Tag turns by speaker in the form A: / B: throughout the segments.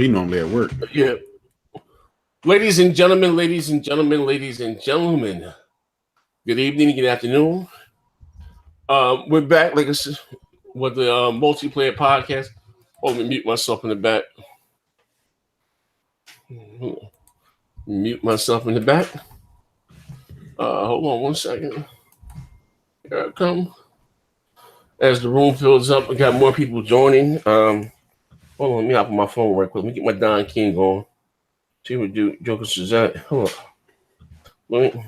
A: he normally at work.
B: Yeah. Ladies and gentlemen, ladies and gentlemen, ladies and gentlemen. Good evening, good afternoon. We're back, like I said, with the multiplayer podcast. Oh, let me mute myself in the back. Mute myself in the back. Hold on one second. Here I come. As the room fills up, we got more people joining. Hold on, let me hop on my phone right quick. Let me get my Don King on. See what Jokers is at. Hold on. Let me.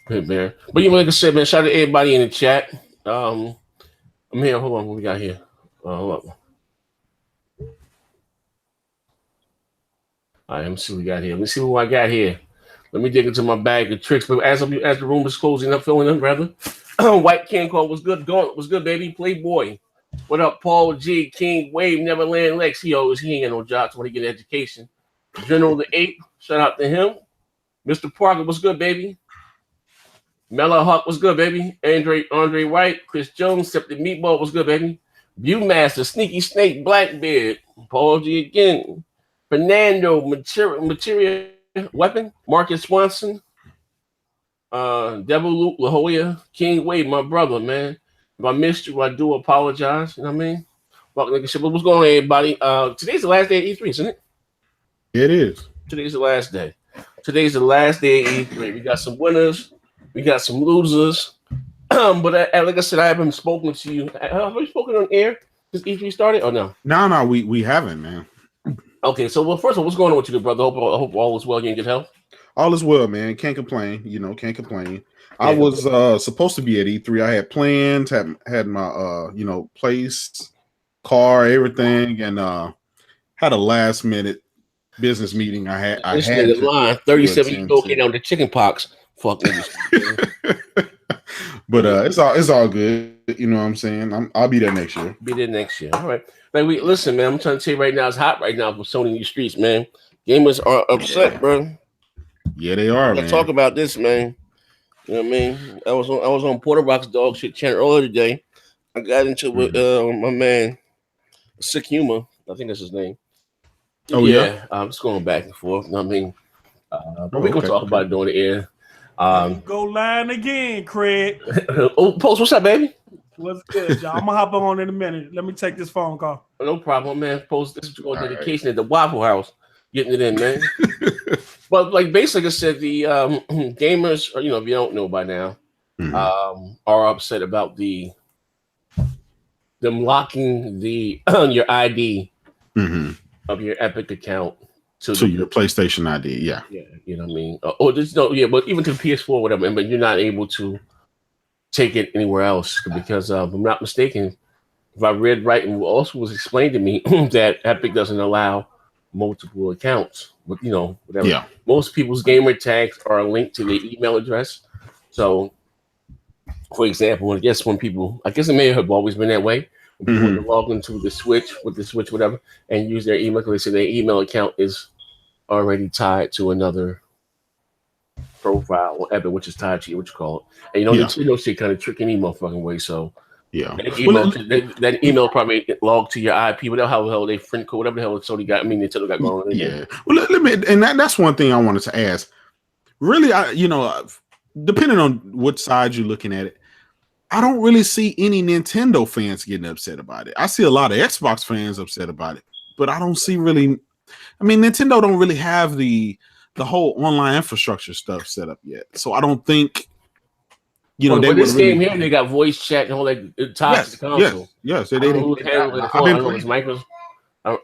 B: Hey, man. But you know, like I said, man, shout out to everybody in the chat. I'm here. Hold on, what we got here? Hold on. All right, let me see what we got here. Let me see what I got here. Let me dig into my bag of tricks. But as the room is closing up, filling up, rather. White King Call was good. Was good, baby. Playboy. What up, Paul G, King Wave, Neverland Lex. He ain't got no jobs when he get an education. General the Ape, shout out to him. Mr. Parker, what's good, baby? Mella Hawk, what's good, baby? Andre White, Chris Jones, Septic Meatball, what's good, baby? Viewmaster, Sneaky Snake, Blackbeard, Paul G again. Fernando, Material Weapon, Marcus Swanson, Devil Luke, La Jolla, King Wave, my brother, man. If I missed you, I do apologize. You know what I mean? Welcome, like I said, what's going on, everybody? Today's the last day of E3, isn't it?
A: It is.
B: Today's the last day. Today's the last day of E3. We got some winners. We got some losers. But like I said, I haven't spoken to you. Have we spoken on air since E3 started or no?
A: No, we haven't, man.
B: Okay, so well, first of all, what's going on with you, brother? I hope all is well. You in good health?
A: All is well, man. Can't complain. Can't complain. Yeah. I was supposed to be at E3. I had plans, had my place, car, everything, and had a last minute business meeting. I had
B: line 37 okay down the chicken pox. Fuck niggas.
A: But it's all good. You know what I'm saying? I'll be there next year.
B: Be there next year. All right. Like listen, man. I'm trying to tell you right now, it's hot right now for Sony in the streets, man. Gamers are upset, bro.
A: Yeah, they are.
B: Let's talk about this, man. You know what I mean? I was on Porter Rock's dog shit channel earlier today. I got into it with my man, Sick Humor. I think that's his name.
A: Oh yeah.
B: I'm just going back and forth. You know what I mean? But we're gonna talk about it during the air.
C: Go line again, Craig.
B: Post, what's up, baby?
C: What's good, y'all? I'm gonna hop on in a minute. Let me take this phone call.
B: No problem, man. Post, this is your dedication at the Waffle House. Getting it in, man. But like basically I said, the gamers, or if you don't know by now, are upset about them locking your ID of your Epic account to
A: your PlayStation ID. Yeah,
B: you know what I mean. Or just but even to the PS4, or whatever. But you're not able to take it anywhere else because if I'm not mistaken, if I read right, and also was explained to me that Epic doesn't allow multiple accounts, but whatever.
A: Yeah.
B: Most people's gamer tags are linked to their email address. So, for example, I guess it may have always been that way. When people log into the Switch whatever, and use their email, because they say their email account is already tied to another profile or Epic, which is tied to what you call it. And the shit kind of tricking any motherfucking way. So. Yeah, that email probably logged to your IP, whatever the hell they friend code, whatever the hell Sony got. Nintendo got going on.
A: Yeah, well, let me, and that's one thing I wanted to ask. Really, depending on what side you're looking at it, I don't really see any Nintendo fans getting upset about it. I see a lot of Xbox fans upset about it, but I don't see really. I mean, Nintendo don't really have the whole online infrastructure stuff set up yet, so I don't think.
B: But this game here, they got voice chat and all that tied to the console.
A: Yes.
B: I don't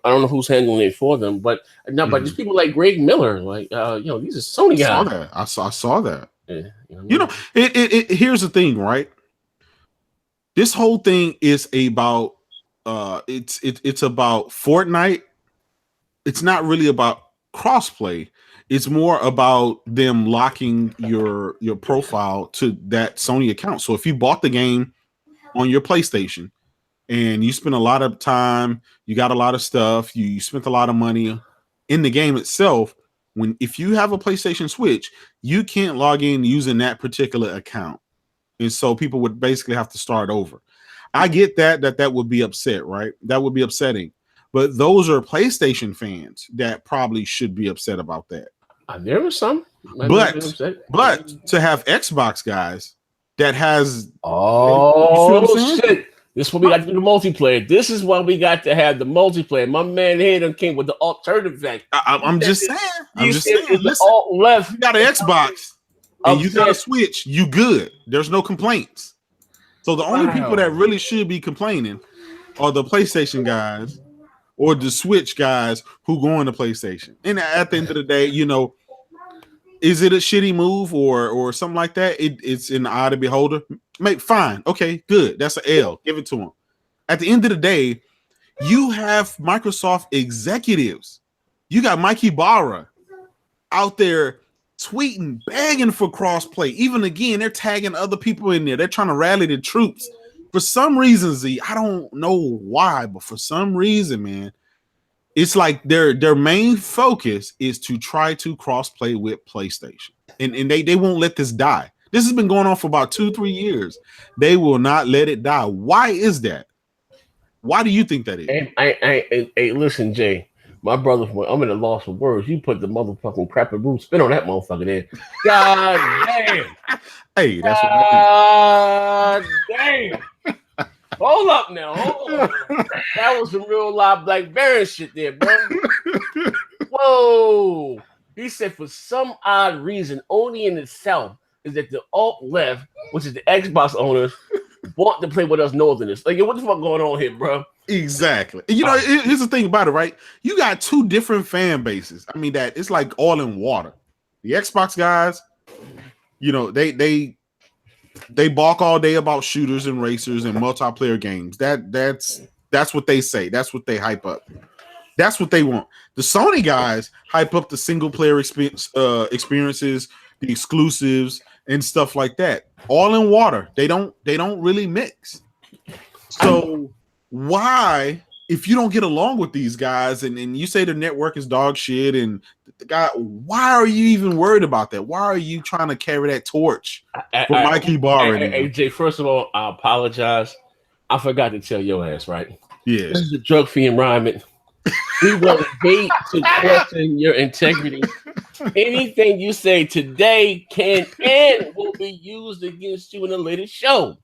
B: know who's handling it for them, but but just people like Greg Miller, like these are Sony guys.
A: I saw that. Yeah, here's the thing, right? This whole thing is about it's about Fortnite. It's not really about crossplay. It's more about them locking your profile to that Sony account. So if you bought the game on your PlayStation and you spent a lot of time, you got a lot of stuff, you spent a lot of money in the game itself, if you have a PlayStation Switch, you can't log in using that particular account. And so people would basically have to start over. I get that would be upset, right? That would be upsetting. But those are PlayStation fans that probably should be upset about that.
B: There was some.
A: But to have Xbox guys that has
B: shit. This is what we got to do the multiplayer. This is why we got to have the multiplayer. My man here done came with the alternative fact.
A: I'm just saying. Listen,
B: alt left.
A: You got an Xbox and you got a Switch, you good. There's no complaints. So the only people that really should be complaining are the PlayStation guys or the Switch guys who go on the PlayStation. And at the end of the day, you know, is it a shitty move or something like that? It's in the eye of the beholder. Fine. Okay, good. That's an L. Give it to them. At the end of the day, you have Microsoft executives. You got Mikey Barra out there tweeting, begging for crossplay. Even again, they're tagging other people in there. They're trying to rally the troops. For some reason, Z, I don't know why, but for some reason, man, it's like their main focus is to try to crossplay with PlayStation. And they won't let this die. This has been going on for about 2-3 years. They will not let it die. Why is that? Why do you think that is?
B: Hey, listen, Jay. My brother, I'm in a loss of words. You put the motherfucking crap and root spin on that motherfucker there. God damn.
A: Hey, that's
B: God damn. Hold up now. Hold on. That was some real live Black Baron shit there, bro. Whoa. He said for some odd reason, only in itself, is that the alt left, which is the Xbox owners, want to play with us Northerners. Like, what the fuck going on here, bro?
A: Exactly. You know, here's the thing about it, right? You got two different fan bases. I mean, that it's like oil and water. The Xbox guys, you know, they balk all day about shooters and racers and multiplayer games. That's what they say. That's what they hype up. That's what they want. The Sony guys hype up the single player experiences, the exclusives, and stuff like that. All in water. They don't really mix. So why, if you don't get along with these guys and you say the network is dog shit and the guy, why are you even worried about that? Why are you trying to carry that torch for Mikey Barra?
B: Hey, Jay, first of all, I apologize. I forgot to tell your ass, right?
A: Yeah.
B: This is a drug-free environment. We want hate to question your integrity. Anything you say today can and will be used against you in a later show.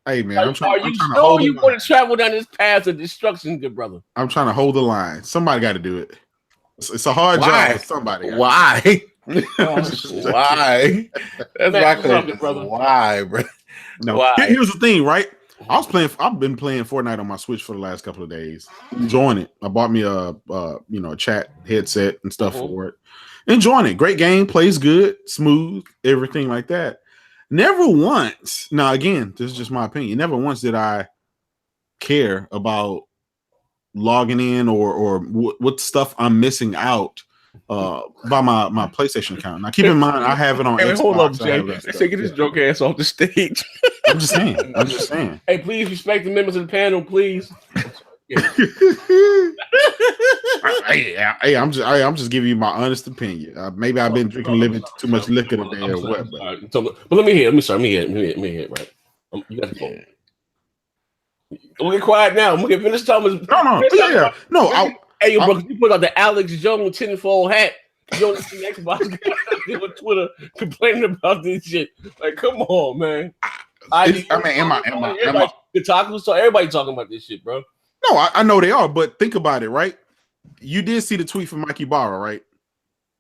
A: Hey man, I'm trying
B: you
A: to hold
B: you want to travel down this path of destruction, good brother?
A: I'm trying to hold the line. Somebody got to do it. It's a hard job for somebody.
D: Why? Why? That's my question,
B: brother.
D: Why, bro?
A: No. Why? Here's the thing, right? I've been playing Fortnite on my Switch for the last couple of days. Enjoying it. I bought me a chat headset and stuff for it. Enjoying it. Great game, plays good, smooth, everything like that. Never once. Now, again, this is just my opinion. Never once did I care about logging in or what stuff I'm missing out by my PlayStation account. Now, keep in mind, I have it on Xbox.
B: Hold up, Jay. Let's get this joke ass off the stage.
A: I'm just saying.
B: Hey, please respect the members of the panel, please.
A: Hey, I'm just giving you my honest opinion. Maybe I've been drinking a little bit too much liquor today or what.
B: But let me hear. Let me hear. Right? You got the phone. We'll get quiet now. We'll get finished talking.
A: No.
B: Hey, bro, you put out the Alex Jones tinfoil hat. You don't see Xbox guys on Twitter complaining about this shit. Like, come on, man.
A: Everybody
B: talking about this shit, bro.
A: No, I know they are, but think about it, right? You did see the tweet from Mikey Barra, right?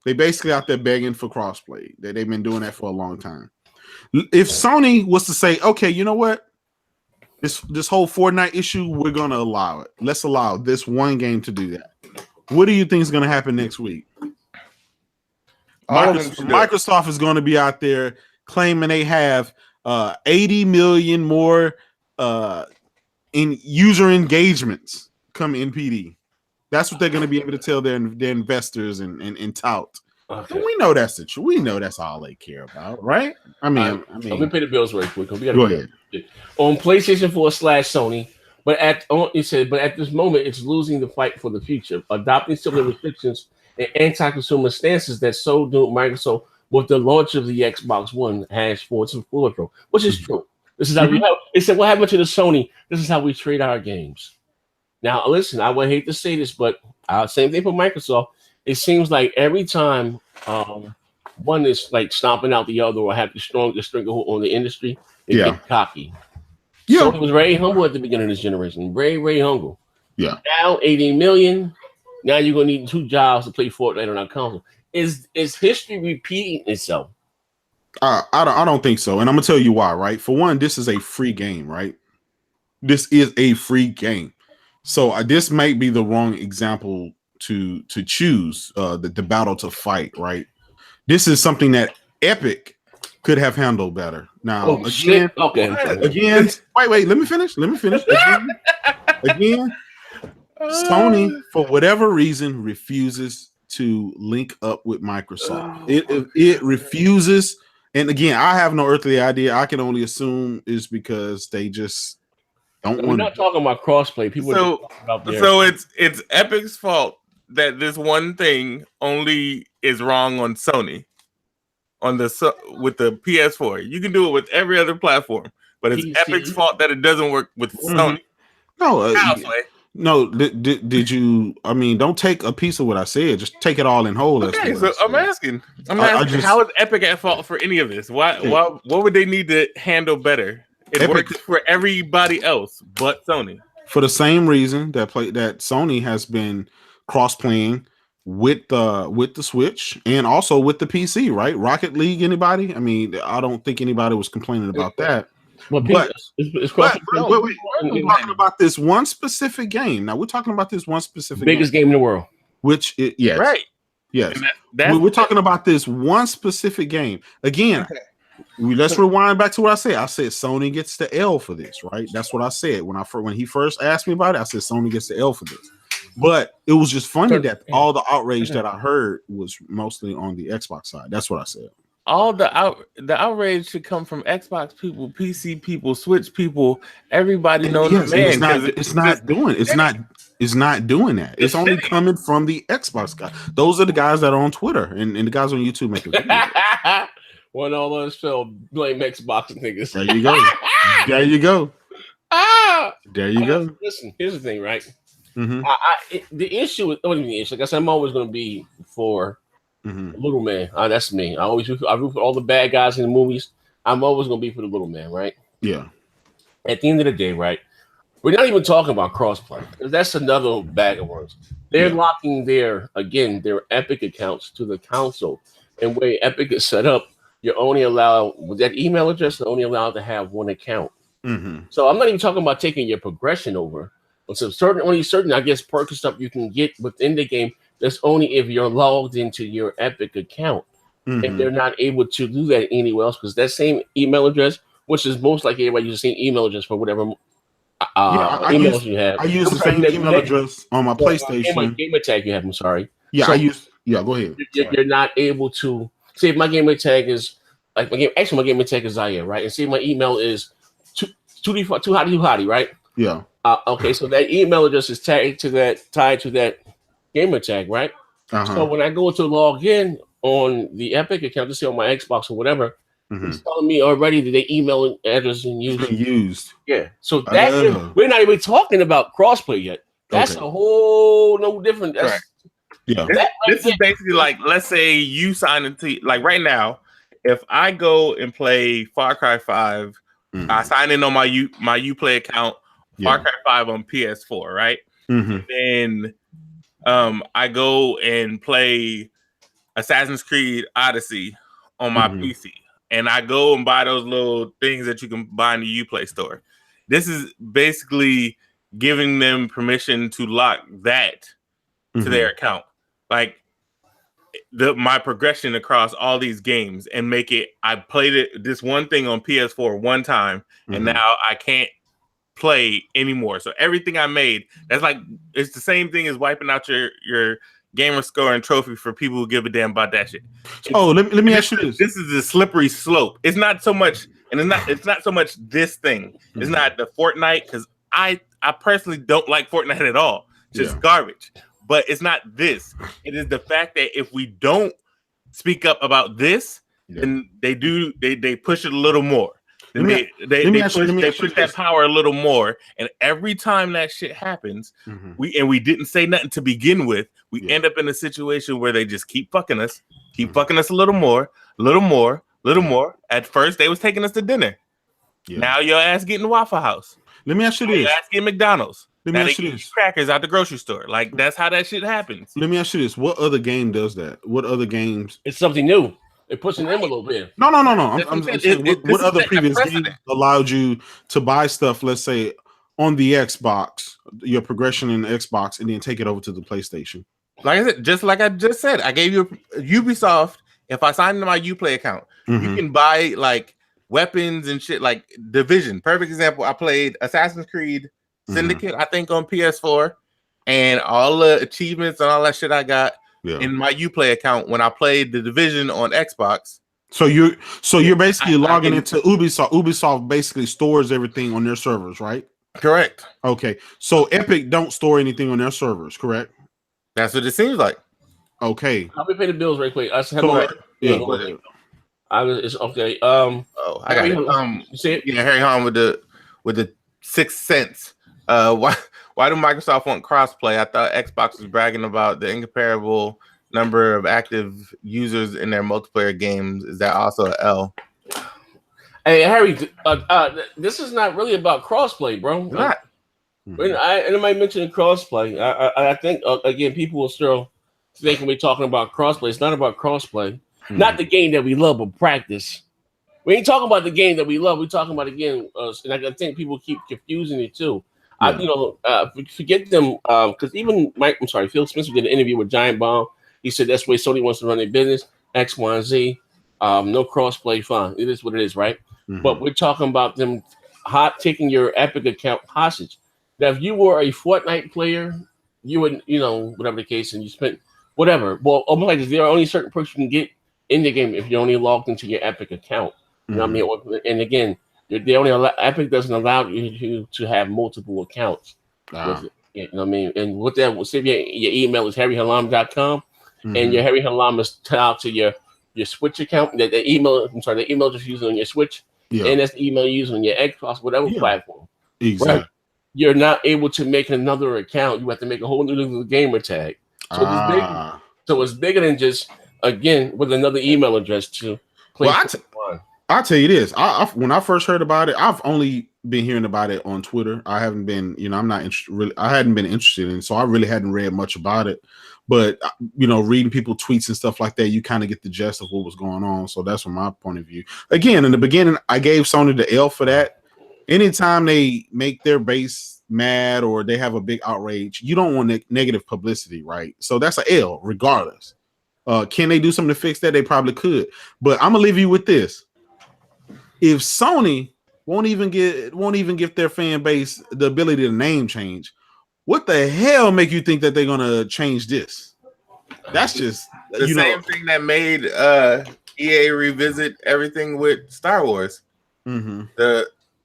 A: They basically out there begging for crossplay. They've been doing that for a long time. If Sony was to say, okay, you know what? This whole Fortnite issue, we're gonna allow it. Let's allow this one game to do that. What do you think is gonna happen next week? Microsoft is going to be out there claiming they have 80 million more in user engagements come NPD. That's what they're going to be able to tell their investors and tout. Okay. We know that's the truth. We know that's all they care about, right? I mean,
B: let me pay the bills real quick.
A: Go ahead.
B: On PlayStation 4/Sony, but at this moment, it's losing the fight for the future, adopting similar restrictions and anti-consumer stances that so do Microsoft with the launch of the Xbox One has for its Pro, which is true. This is how we have. They said, what happened to the Sony? This is how we trade our games. Now, listen, I would hate to say this, but same thing for Microsoft. It seems like every time one is like stomping out the other or have the strongest stranglehold on the industry, they get cocky.
A: Yeah.
B: Sony was very humble at the beginning of this generation. Very, very humble.
A: Yeah.
B: Now, 80 million. Now you're going to need 2 jobs to play Fortnite on our console. Is history repeating itself?
A: I don't think so. And I'm going to tell you why, right? For one, this is a free game, right? This is a free game. So this might be the wrong example to choose the battle to fight, right? This is something that Epic could have handled better. Now, again, wait, let me finish. Again, Sony, for whatever reason, refuses to link up with Microsoft. It refuses. And again, I have no earthly idea. I can only assume is because they just don't want.
B: We're not talking about crossplay. People.
D: So it's Epic's fault that this one thing only is wrong on Sony, with the PS4. You can do it with every other platform, but it's PC. Epic's fault that it doesn't work with Sony.
A: No, did you? I mean, don't take a piece of what I said. Just take it all in whole.
D: Okay, so I'm asking, how is Epic at fault for any of this? Why? What would they need to handle better? It works for everybody else but Sony.
A: For the same reason that Sony has been cross-playing with the Switch and also with the PC, right? Rocket League, anybody? I mean, I don't think anybody was complaining about that.
B: But
A: we're talking about this one specific game. Now we're talking about this one specific
B: biggest game in the world.
A: Which yes.
D: Right.
A: Yes. We're talking about this one specific game. Again, let's rewind back to what I said. I said Sony gets the L for this, right? That's what I said when he first asked me about it. I said Sony gets the L for this. But it was just funny that all the outrage that I heard was mostly on the Xbox side. That's what I said.
D: All the outrage should come from Xbox people, PC people, Switch people. Everybody knows
A: it's not doing that. It's only coming from the Xbox guys. Those are the guys that are on Twitter and the guys on YouTube make it.
B: When all those show blame Xbox niggas.
A: There you go. There you go. There you go.
B: Listen, here's the thing, right?
A: Mm-hmm.
B: The issue is, like I said, I'm always going to be for little man. That's me. I root for all the bad guys in the movies. I'm always going to be for the little man, right?
A: Yeah.
B: At the end of the day, right? We're not even talking about crossplay. That's another bag of words. They're locking their Epic accounts to the console. And where Epic is set up, you're only allowed with that email address. You're only allowed to have one account.
A: Mm-hmm.
B: So I'm not even talking about taking your progression over. So only certain, I guess, perk and stuff you can get within the game. That's only if you're logged into your Epic account.
A: Mm-hmm.
B: And they're not able to do that anywhere else because that same email address, which is most likely everybody uses the same email address for whatever emails you have.
A: I use the same email address on my PlayStation.
B: Gamertag you have. I'm sorry.
A: Yeah, so go ahead.
B: You're not able to say if my gamertag is my gamertag is Zaire, right? And see my email is too hotty, right?
A: Yeah.
B: Okay, so that email address is tied to that gamer tag, right? So when I go to log in on the Epic account to see on my Xbox or whatever, it's telling me already that the email address is used. Yeah. So we're not even talking about crossplay yet. That's a whole no different.
D: This is basically like, let's say you sign into, like right now, if I go and play Far Cry 5, I sign in on my Uplay account. Far Cry 5 on PS4, right? Then I go and play Assassin's Creed Odyssey on my PC. And I go and buy those little things that you can buy in the Uplay store. This is basically giving them permission to lock that to their account. Like my progression across all these games and make it, I played this one thing on PS4 one time and now I can't play anymore. So everything I made, it's the same thing as wiping out your gamer score and trophy for people who give a damn about that shit.
A: Let me ask you this.
D: This is a slippery slope. It's not so much, and it's not so much this thing. It's not the Fortnite, because I personally don't like Fortnite at all. It's just garbage. But it's not this. It is the fact that if we don't speak up about this, then they push it a little more. They push that power a little more, and every time that shit happens, we didn't say nothing to begin with. We end up in a situation where they just keep fucking us a little more. At first, they was taking us to dinner. Yeah. Now your ass getting Waffle House.
A: Let me ask you this:
D: your ass getting McDonald's.
A: Let me ask you this:
D: crackers out the grocery store. Like that's how that shit happens.
A: Let me ask you this: what other game does that? What other games?
B: It's something new. They're pushing the envelope in.
A: No. I'm saying, what other previous games allowed you to buy stuff, let's say, on the Xbox, your progression in the Xbox, and then take it over to the PlayStation?
D: Like I just said, I gave you Ubisoft. If I sign into my Uplay account, you can buy like weapons and shit like Division. Perfect example. I played Assassin's Creed Syndicate, I think, on PS4, and all the achievements and all that shit I got. In my Uplay account when I played the Division on Xbox.
A: So you're basically logging into Ubisoft. Ubisoft basically stores everything on their servers, right?
D: Correct.
A: Okay. So Epic don't store anything on their servers, correct?
D: That's what it seems like.
A: Okay.
B: Let me pay the bills right quick.
A: It's okay.
B: I got
D: it. You see it? Yeah, Harry Hahn with the 6 cents. Why do Microsoft want crossplay? I thought Xbox was bragging about the incomparable number of active users in their multiplayer games. Is that also an L?
B: Hey, Harry, this is not really about crossplay, bro.
D: Not.
B: Anybody mentioned crossplay? I think again, people will still think we're talking about crossplay. It's not about crossplay. Not the game that we love, but practice. We ain't talking about the game that we love. We're talking about again, and I think people keep confusing it too. Forget them because even Phil Spencer did an interview with Giant Bomb. He said that's the way Sony wants to run their business. X, Y, and Z. No crossplay, fine. It is what it is, right? But we're talking about them taking your Epic account hostage. Now, if you were a Fortnite player, you would, whatever the case, and you spent whatever. Well, almost like there are only certain perks you can get in the game if you're only logged into your Epic account. You know what I mean? And again, they only Epic doesn't allow you to have multiple accounts. You know what I mean? And with that, say your email is harryhalam.com and your Harry Halam is tied to your Switch account. The email just using on your Switch, and that's the email you use on your Xbox, whatever platform.
A: Exactly.
B: Right? You're not able to make another account. You have to make a whole new gamer tag. So it's bigger than just again with another email address to play.
A: I'll tell you this. When I first heard about it, I've only been hearing about it on Twitter. I haven't been, I'm not really. I hadn't been interested in it, so I really hadn't read much about it. But reading people tweets and stuff like that, you kind of get the gist of what was going on. So that's from my point of view. Again, in the beginning, I gave Sony the L for that. Anytime they make their base mad or they have a big outrage, you don't want negative publicity, right? So that's an L, regardless. Can they do something to fix that? They probably could. But I'm gonna leave you with this. If Sony won't even give their fan base the ability to name change, what the hell make you think that they're gonna change this? That's just
D: the same thing that made EA revisit everything with Star Wars.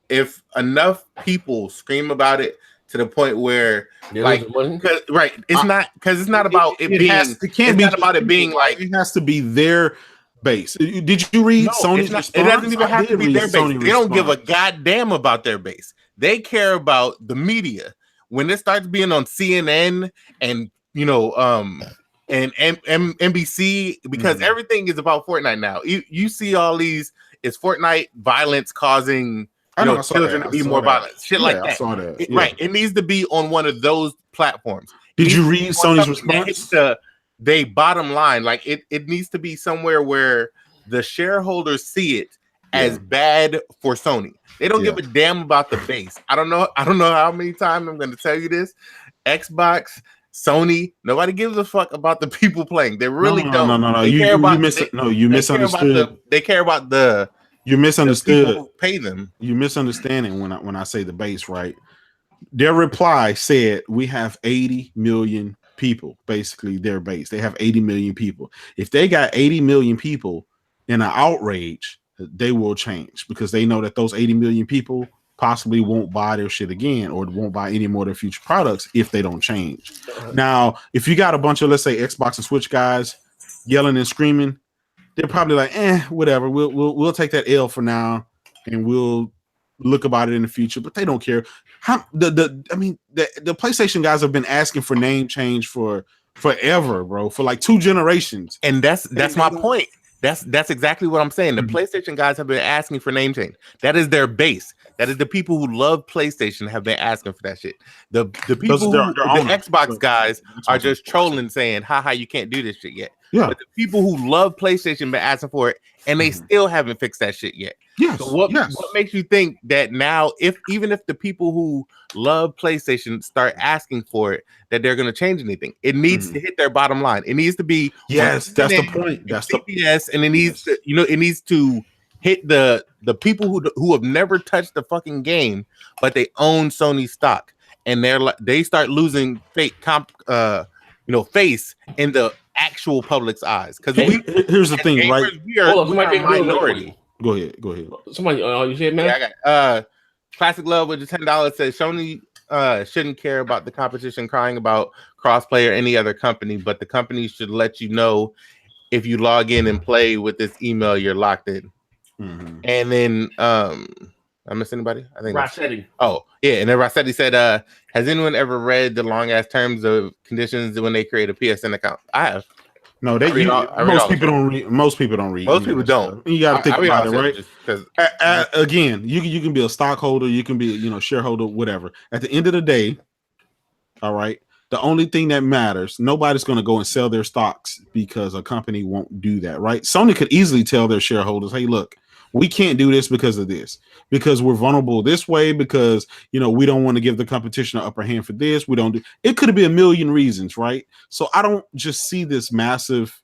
D: If enough people scream about it to the point where it's not about it being like
A: it has to be their base. Did you read Sony's response?
D: It doesn't even have to be their base. They don't give a goddamn about their base. They care about the media. When it starts being on CNN and and NBC, because everything is about Fortnite now. You see all these, is Fortnite violence causing children to be more violent? Shit like that.
A: I saw that.
D: Right. It needs to be on one of those platforms.
A: Did you read Sony's response?
D: They bottom line, like it needs to be somewhere where the shareholders see it as bad for Sony. They don't give a damn about the base. I don't know how many times I'm going to tell you this. Xbox, Sony, nobody gives a fuck about the people playing. They really don't.
A: No. You misunderstood.
D: They care about the.
A: You misunderstood.
D: The people who pay them.
A: You misunderstanding when I say the base, right? Their reply said we have 80 million people, basically their base. They have 80 million people. If they got 80 million people in an outrage, they will change because they know that those 80 million people possibly won't buy their shit again or won't buy any more of their future products if they don't change. Now, if you got a bunch of, let's say, Xbox and Switch guys yelling and screaming, they're probably like, whatever. We'll take that L for now. and we'll look about it in the future. But they don't care. The PlayStation guys have been asking for name change for forever, bro, for like 2 generations.
D: And that's my point. That's exactly what I'm saying. The PlayStation guys have been asking for name change. That is their base. That is the people who love PlayStation have been asking for that shit. The people the Xbox guys are just trolling, saying, "Haha, you can't do this shit yet."
A: Yeah.
D: But the people who love PlayStation been asking for it, and they still haven't fixed that shit yet.
A: Yes.
D: So what makes you think that now, even if the people who love PlayStation start asking for it, that they're going to change anything? It needs to hit their bottom line. It needs to be
A: that's the point. That's the
D: CPS, and it needs to, it needs to hit the people who have never touched the fucking game, but they own Sony stock, and they start losing face in the actual public's eyes. Because
A: here's the thing, right?
D: We are a minority.
A: Go ahead.
B: Somebody, you said, man.
D: Yeah, I got Classic Love with the $10 says Sony shouldn't care about the competition crying about crossplay or any other company, but the company should let you know if you log in and play with this email, you're locked in. And then I miss anybody? I think
B: Rossetti.
D: Oh, yeah. And then Rossetti said, has anyone ever read the long ass terms of conditions when they create a PSN account? I have.
A: No, most people don't read. Most people don't read.
D: Most people don't.
A: You got to think about it, right? Again, you can be a stockholder, you can be shareholder, whatever. At the end of the day, all right. The only thing that matters, nobody's going to go and sell their stocks because a company won't do that, right? Sony could easily tell their shareholders, "Hey, look, we can't do this because of this, because we're vulnerable this way, because we don't want to give the competition an upper hand for this. We don't do it. Could be a million reasons, right? So I don't just see this massive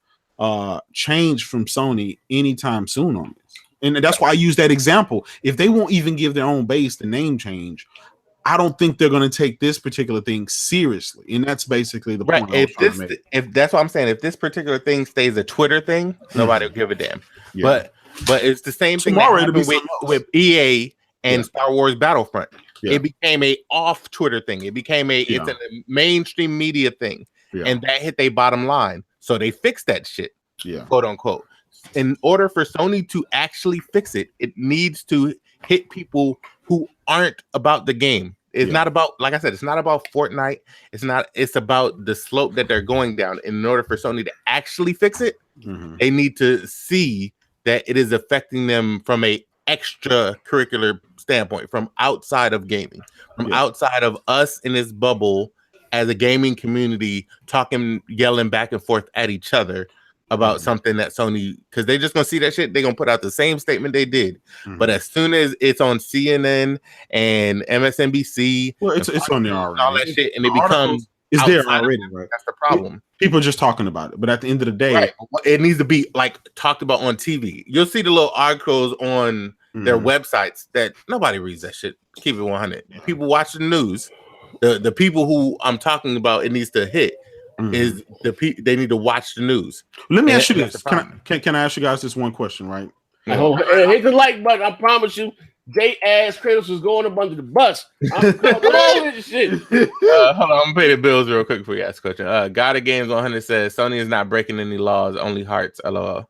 A: change from Sony anytime soon on this, and that's why I use that example. If they won't even give their own base the name change, I don't think they're going to take this particular thing seriously, and that's basically the point.
D: If that's what I'm saying, if this particular thing stays a Twitter thing, nobody will give a damn. Yeah. But it's the same thing that happened with EA and Star Wars Battlefront. Yeah. It became a off Twitter thing. It became it's a mainstream media thing, and that hit their bottom line. So they fixed that shit, quote unquote. In order for Sony to actually fix it, it needs to hit people who aren't about the game. It's not about, like I said, it's not about Fortnite. It's about the slope that they're going down. And in order for Sony to actually fix it, they need to see that it is affecting them from a extracurricular standpoint, from outside of gaming, from outside of us in this bubble as a gaming community, yelling back and forth at each other about something that Sony, because they're just gonna see that shit, they're gonna put out the same statement they did. But as soon as it's on CNN and MSNBC,
A: it's on there already,
D: all that shit, and it becomes
A: it's there already, right?
D: That's the problem.
A: People are just talking about it, but at the end of the day,
D: it needs to be like talked about on TV. You'll see the little articles on their websites that nobody reads that shit. Keep it 100. People watch the news. The people who I'm talking about, it needs to hit. Is they need to watch the news.
A: Let me ask you this. Can I ask you guys this one question, right?
B: Hit the like button. I promise you, Jay ass Kratos was going up under the bus. I'm with this shit.
D: Hold on, I'm gonna pay the bills real quick before you ask the question. God of Games 100 says Sony is not breaking any laws, only hearts. LOL.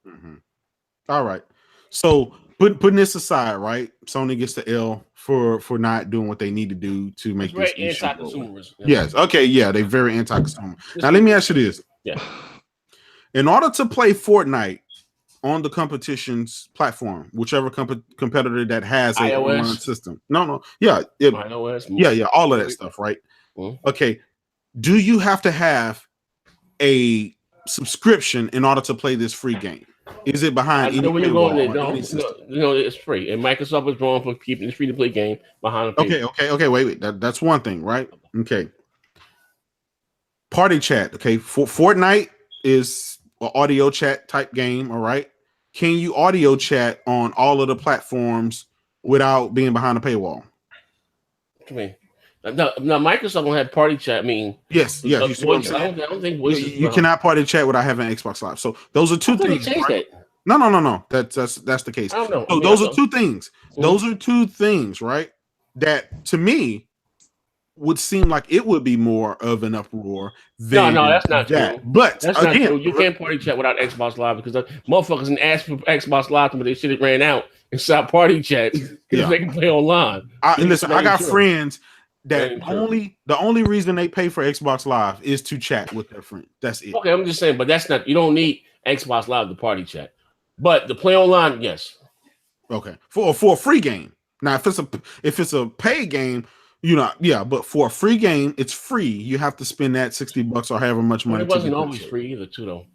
A: All right. So putting this aside, right? Sony gets the L for not doing what they need to do to make this
B: anti-consumers.
A: Yes. Okay. Yeah, they're very anti-consumer. Now let me ask you this.
B: Yeah.
A: In order to play Fortnite on the competition's platform, whichever competitor that has a online system. iOS. Yeah, all of that stuff, right? Okay. Do you have to have a subscription in order to play this free game? Is it behind any
B: paywall? It's free. And Microsoft is drawn for keeping the free-to-play game behind the paywall.
A: Okay. Wait. That's one thing, right? Okay. Party chat. Okay. Fortnite is an audio chat type game, all right? Can you audio chat on all of the platforms without being behind a paywall?
B: What do you mean? Now Microsoft don't have party chat. I mean,
A: yes.
B: I don't think voice
A: you cannot party chat without having Xbox Live. So those are two things. Right? No. That's the case.
B: I don't know.
A: So those are two things. Those are two things, right? That to me would seem like it would be more of an uproar than
B: no, that's not
A: that.
B: true.
A: But
B: That's not true. You can't party chat without Xbox Live because the motherfuckers didn't ask for Xbox Live, but they should have ran out and stopped party chats because they can play online.
A: Listen, I got friends that the only reason they pay for Xbox Live is to chat with their friend. That's it.
B: Okay, I'm just saying, but that's not. You don't need Xbox Live to party chat, but to play online, yes.
A: Okay, for a free game. Now, if it's a paid game. But for a free game, it's free. You have to spend that $60 or however much money.
B: It wasn't always free either, too, though.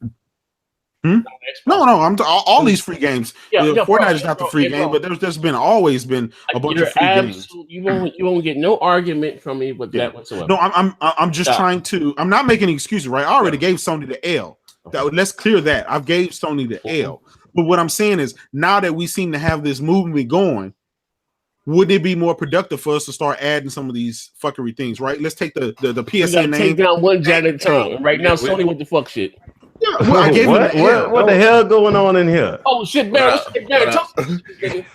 A: No, I'm all these free games. Fortnite is not the free game, but there's always been a bunch of free games.
B: You won't get no argument from me with that whatsoever.
A: No, I'm just trying to. I'm not making excuses, right? I already gave Sony the L. Let's clear that. I've gave Sony the L. But what I'm saying is, now that we seem to have this movement going, wouldn't it be more productive for us to start adding some of these fuckery things, right? Let's take the PSA name.
B: Take down one jan at a time. Right now, Sony with the fuck shit.
A: Yeah, well, I gave
E: what the hell going on in here?
B: Oh shit, Barry! Sony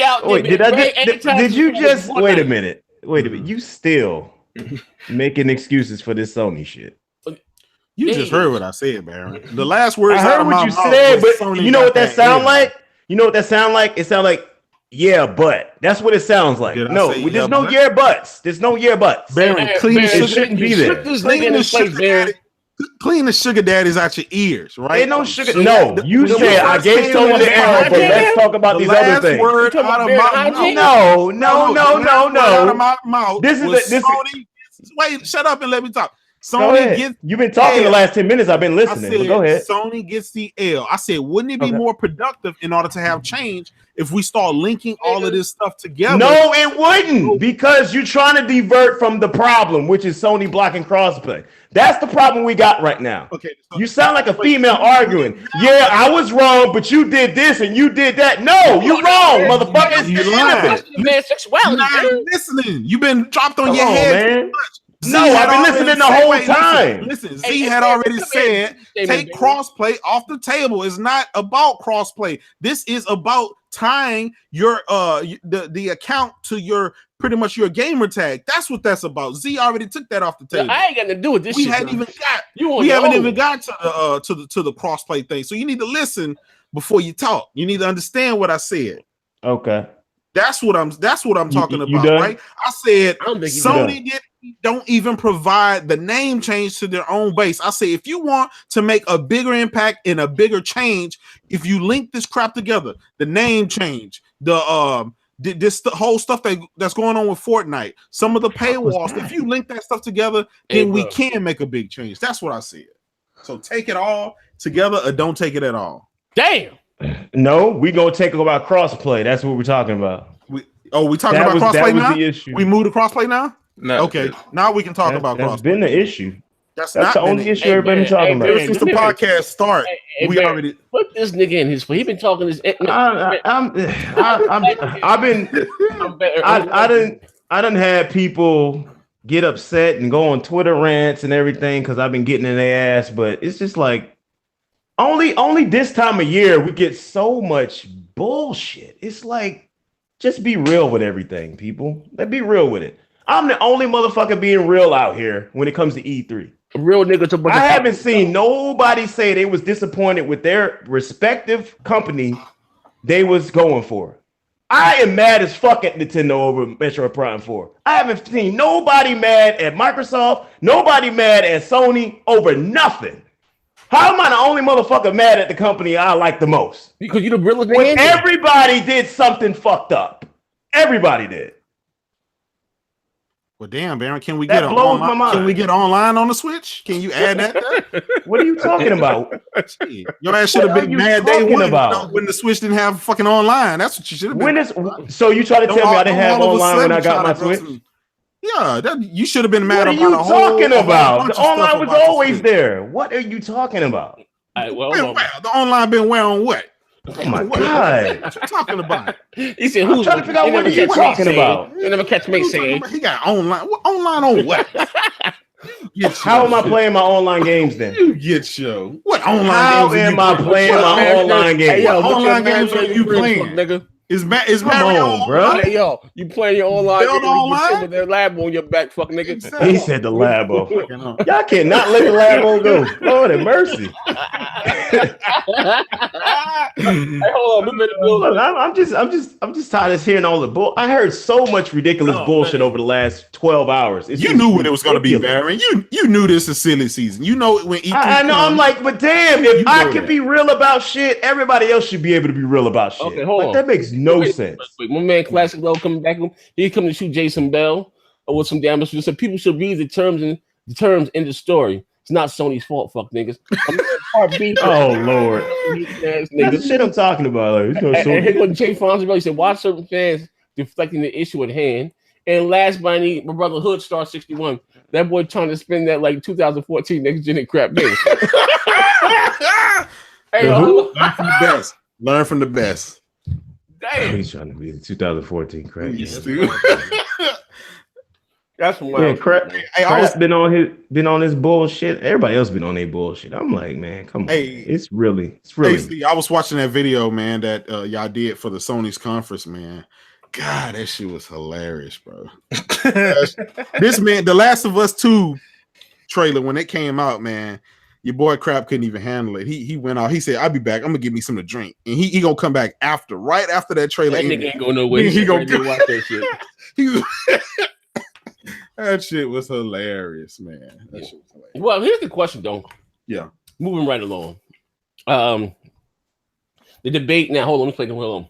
B: out there.
E: Wait, did you just wait a minute? Wait a minute. You still making excuses for this Sony shit?
A: You just heard what I said, Baron. The last words
E: I heard what you said, but you know what that sound like? You know what that sound like? It sound like yeah, but that's what it sounds like. There's no yeah buts. There's no yeah buts.
A: Baron,
E: it shouldn't be there.
A: Clean the sugar daddies out your ears, right?
E: Ain't no sugar. No, you said I gave Sony the arrow, but let's talk about these other things.
A: Word out of my mouth. Out of my mouth.
E: This is
A: Sony. Wait, shut up and let me talk. Sony gets.
E: You've been talking the last 10 minutes. I've been listening. But go ahead.
A: Sony gets the L. I said, wouldn't it be more productive in order to have change if we start linking all of this stuff together?
E: No, it wouldn't, because you're trying to divert from the problem, which is Sony blocking crossplay. That's the problem we got right now.
A: Okay,
E: you sound like a female arguing. Yeah, I was wrong, but you did this and you did that. No, you're wrong, motherfucker.
A: You're lying. You're not listening. You've been dropped on your head too much.
E: No, I've been listening the whole time.
A: Listen, Z had already said, take crossplay off the table. It's not about crossplay. This is about tying your the account to your pretty much your gamer tag. That's what that's about. Z already took that off the table.
B: I ain't got to do with this.
A: We haven't even got to the crossplay thing. So you need to listen before you talk. You need to understand what I said.
E: Okay.
A: That's what I'm talking about, right? I said Sony don't even provide the name change to their own base. I say if you want to make a bigger impact and a bigger change, if you link this crap together, the name change, the whole stuff that's going on with Fortnite, some of the paywalls, if you link that stuff together, then we can make a big change. That's what I said. So take it all together or don't take it at all.
B: Damn.
E: No, we gonna take about crossplay. That's what we're talking about.
A: We talking about crossplay now?
E: The issue.
A: We moved to crossplay now?
D: No.
A: Okay, now we can talk about crossplay.
E: That's been the issue.
A: That's
E: the only issue everybody been talking about.
A: Since the podcast start, we already
B: put this nigga in his. He been talking this.
E: I done had people get upset and go on Twitter rants and everything because I've been getting in their ass, but it's just like only this time of year we get so much bullshit. It's like, just be real with everything, people. Let's be real with it. I'm the only motherfucker being real out here when it comes to E3.
B: A real nigga.
E: I haven't seen nobody say they was disappointed with their respective company they was going for. I am mad as fuck at Nintendo over Metroid Prime 4. I haven't seen nobody mad at Microsoft, nobody mad at Sony over nothing. How am I the only motherfucker mad at the company I like the most?
B: Because you the realest nigga.
E: When everybody did something fucked up. Everybody did.
A: Well, damn, Baron, can we get online on the Switch? Can you add that there?
E: What are you talking about?
A: Your ass should have been mad day one when the Switch didn't have fucking online. That's what you should have been.
E: So you try to tell me I didn't have online when I got my Switch?
A: Yeah, you should have been mad about
E: the whole. What are you talking about? The online was always there. What are you talking about?
A: The online been where on what?
E: Oh my god!
A: What you talking about?
B: He said,
E: "Who's trying to figure out what are you talking about?"
B: You never catch me saying
A: he got online. Online on what?
E: How am I playing my online games then?
A: You get your what online?
E: How am I playing my online games?
A: What online games are you playing, nigga? Is
E: Come
A: Mario
E: on, bro.
B: Hey, yo, you playing your online
A: Build
B: game, you
A: online?
B: sit with their lab on your back, fuck nigga.
A: Exactly.
E: He said the Labo.
A: Fucking hell.
E: Y'all cannot let the Labo go. Lord have mercy.
B: Hey, hold on, we better build.
E: Look, I'm just tired of hearing all the bull. I heard so much ridiculous bullshit over the last 12 hours. It's
A: You
E: just
A: knew what it was going to be,
E: ridiculous.
A: Baron. You knew this is silly season. You know it when E3
E: I know. I'm
A: comes.
E: like, but damn, if
A: You
E: I
A: know
E: can
A: that.
E: be real about shit, everybody else should be able to be real about shit.
B: Okay, hold
E: Like,
B: on.
E: that makes no sense.
B: Wait, my man Classic Low coming back. He coming to shoot Jason Bell with some damage. So people should read the terms in the story. It's not Sony's fault, fuck niggas. Part B.
E: Oh Lord,
B: That's
E: that's the shit I'm talking about. Like,
B: And here goes Jay Fonzie. He said, "Watch certain fans deflecting the issue at hand." And last but not least, my brother Hood Star 61. That boy trying to spin that like 2014 next gen crap game. Hey,
A: Learn from the best. Learn from the best.
B: damn.
E: He's trying to be the 2014 crack.
B: That's some
E: Yeah,
B: wild.
E: crap.
A: Hey, I was-
E: Been on his bullshit. Everybody else been on their bullshit. I'm like, man, come on.
A: Hey,
E: It's really.
A: Hey, see, I was watching that video, man, that y'all did for the Sony's conference, man. God, that shit was hilarious, bro. This man, The Last of Us 2 trailer, when it came out, man, your boy Crap couldn't even handle it. He went out. He said, "I'll be back. I'm gonna give me something to drink," and he gonna come back right after that trailer.
B: That nigga ain't going nowhere.
A: He gonna
B: go watch that shit.
A: That shit was hilarious, man. That shit was hilarious.
B: Well, here's the question, though.
A: Yeah.
B: Moving right along. The debate now. Hold on, let me play the hold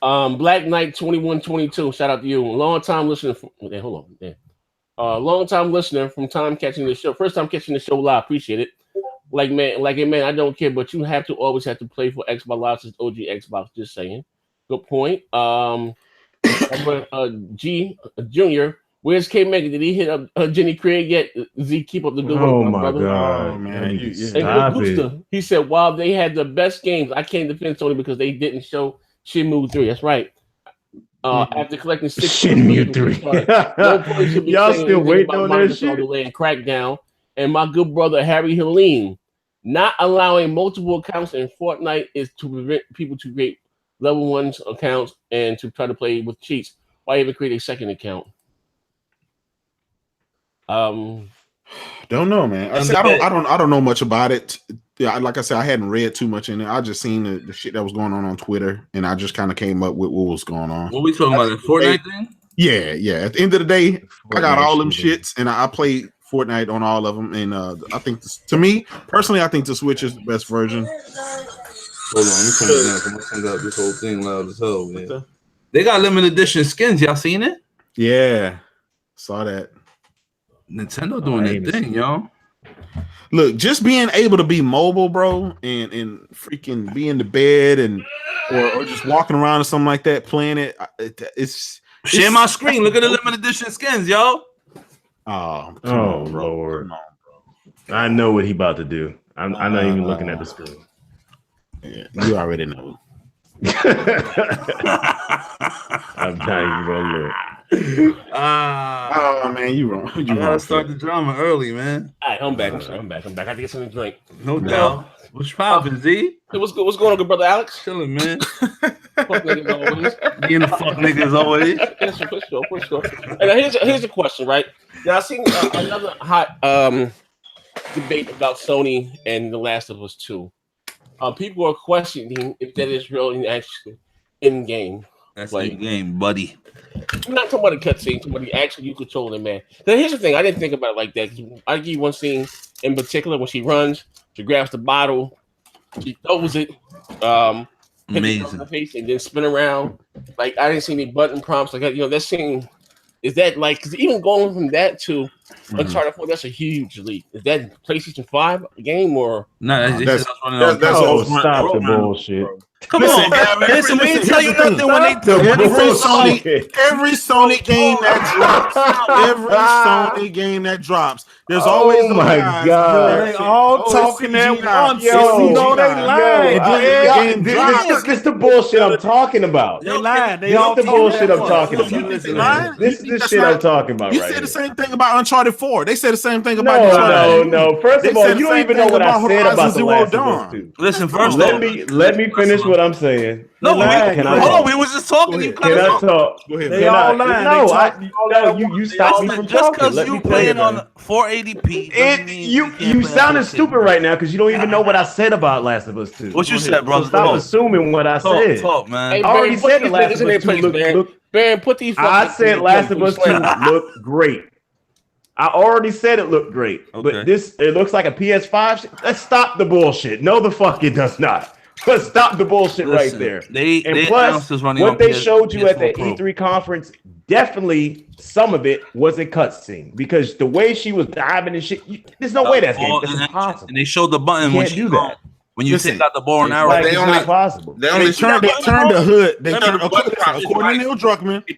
B: on. Black Knight 2122. Shout out to you. Long time listener. Hold on. Yeah. Long time listener from time catching the show. First time catching the show live. Appreciate it. Like man, I don't care, but you always have to play for Xbox Live since OG Xbox. Just saying. Good point. G Junior. Where's K Mega? Did he hit up Jenny Craig yet? Does he keep up the good work?
E: Oh my
B: brother?
E: god,
A: Oh, man.
E: Stop it.
B: He said, while they had the best games, I can't defend Sony because they didn't show Shenmue 3. That's right. After collecting 6
E: Shenmue 3. Y'all still waiting on that shit?
B: Delay and Crackdown. And my good brother Harry Helene, not allowing multiple accounts in Fortnite is to prevent people to create level 1 accounts and to try to play with cheats. Why even create a second account?
A: Don't know, man. I don't know much about it. Yeah, like I said, I hadn't read too much in it. I just seen the shit that was going on Twitter, and I just kind of came up with what was going on.
F: What we talking about? The Fortnite thing?
A: Yeah. At the end of the day, I got all them shits, and I played Fortnite on all of them. And I think, to me personally, I think the Switch is the best version.
F: Hold on, let me turn it down. I'm gonna send out this whole thing loud as hell, man. They got limited edition skins. Y'all seen it?
A: Yeah, saw that.
F: Nintendo doing their thing, y'all.
A: Look, just being able to be mobile, bro, and freaking be in the bed and or just walking around or something like that, playing it. It's
F: share my screen. Look at the limited edition skins, y'all.
A: Oh,
E: on, Lord. Come on, bro. I know what he about to do. I'm not even looking at the screen.
A: Yeah, you already know.
E: I'm not even gonna look.
A: Oh man, you wrong.
F: You gotta start the drama early, man.
B: All right, I'm back. I'm back. I have to get something to drink.
F: No doubt. What's poppin', Z?
B: Hey, what's going on, good brother Alex?
F: Chilling, man.
B: Fuck niggas always.
F: Being a fuck niggas always.
B: For sure. And here's a question, right? Now I seen another hot debate about Sony and The Last of Us 2. People are questioning if that is really actually in game.
F: That's like in game, buddy.
B: I'm not talking about a cutscene, somebody actually you controlling, man. Now here's the thing, I didn't think about it like that. I give you one scene in particular when she runs, she grabs the bottle, she throws it,
F: amazing,
B: the face, and then spin around. Like I didn't see any button prompts like that. You know, that scene is that like because even going from that to Uncharted 4, that's a huge leap. Is that PlayStation 5 game or
F: no?
A: That's
E: stop the bullshit.
F: Come on, man. Listen, we didn't tell you nothing when they do
A: every Sony game that drops, there's always
E: oh my god,
C: they all talking at once.
E: Yo,
C: You know they lying.
E: This is the bullshit I'm talking about.
C: They lying. They
E: This
C: all
E: is the bullshit I'm
C: at
E: talking
C: once.
E: about. This is the shit I'm talking about.
A: You
E: right
A: said the
E: here.
A: same thing about Uncharted Uncharted 4. They said the same thing about Uncharted.
E: No. First of all, you don't even know what I said about the Last of Us 2.
F: Listen, first
E: let me finish what I'm saying.
F: No,
E: can I
F: hold
E: talk?
F: on. We was just talking. You
E: Can I talk?
A: Go ahead.
C: They all lying.
E: No, you stopped me from
F: just
E: talking.
F: because you playing on 480p.
E: You sounded stupid right now because you don't even know what I said about Last of Us 2.
F: What you said, brother?
E: So stop assuming what I said.
F: Talk, man.
B: Hey,
E: I already
B: Barry,
E: said the Last of Us 2 look.
B: Man, put these.
E: I said Last of Us 2 looked great. I already said it looked great, but it looks like a PS5. Let's stop the bullshit. No, the fuck it does not. Let's stop the bullshit right there. And plus, what they showed you at the E3 conference, definitely some of it was a cutscene because the way she was diving and shit, there's no way that's game. It's impossible.
F: And they showed the button when you do that. When you take out the bow and arrow,
E: like, it's not possible.
A: They turned the hood.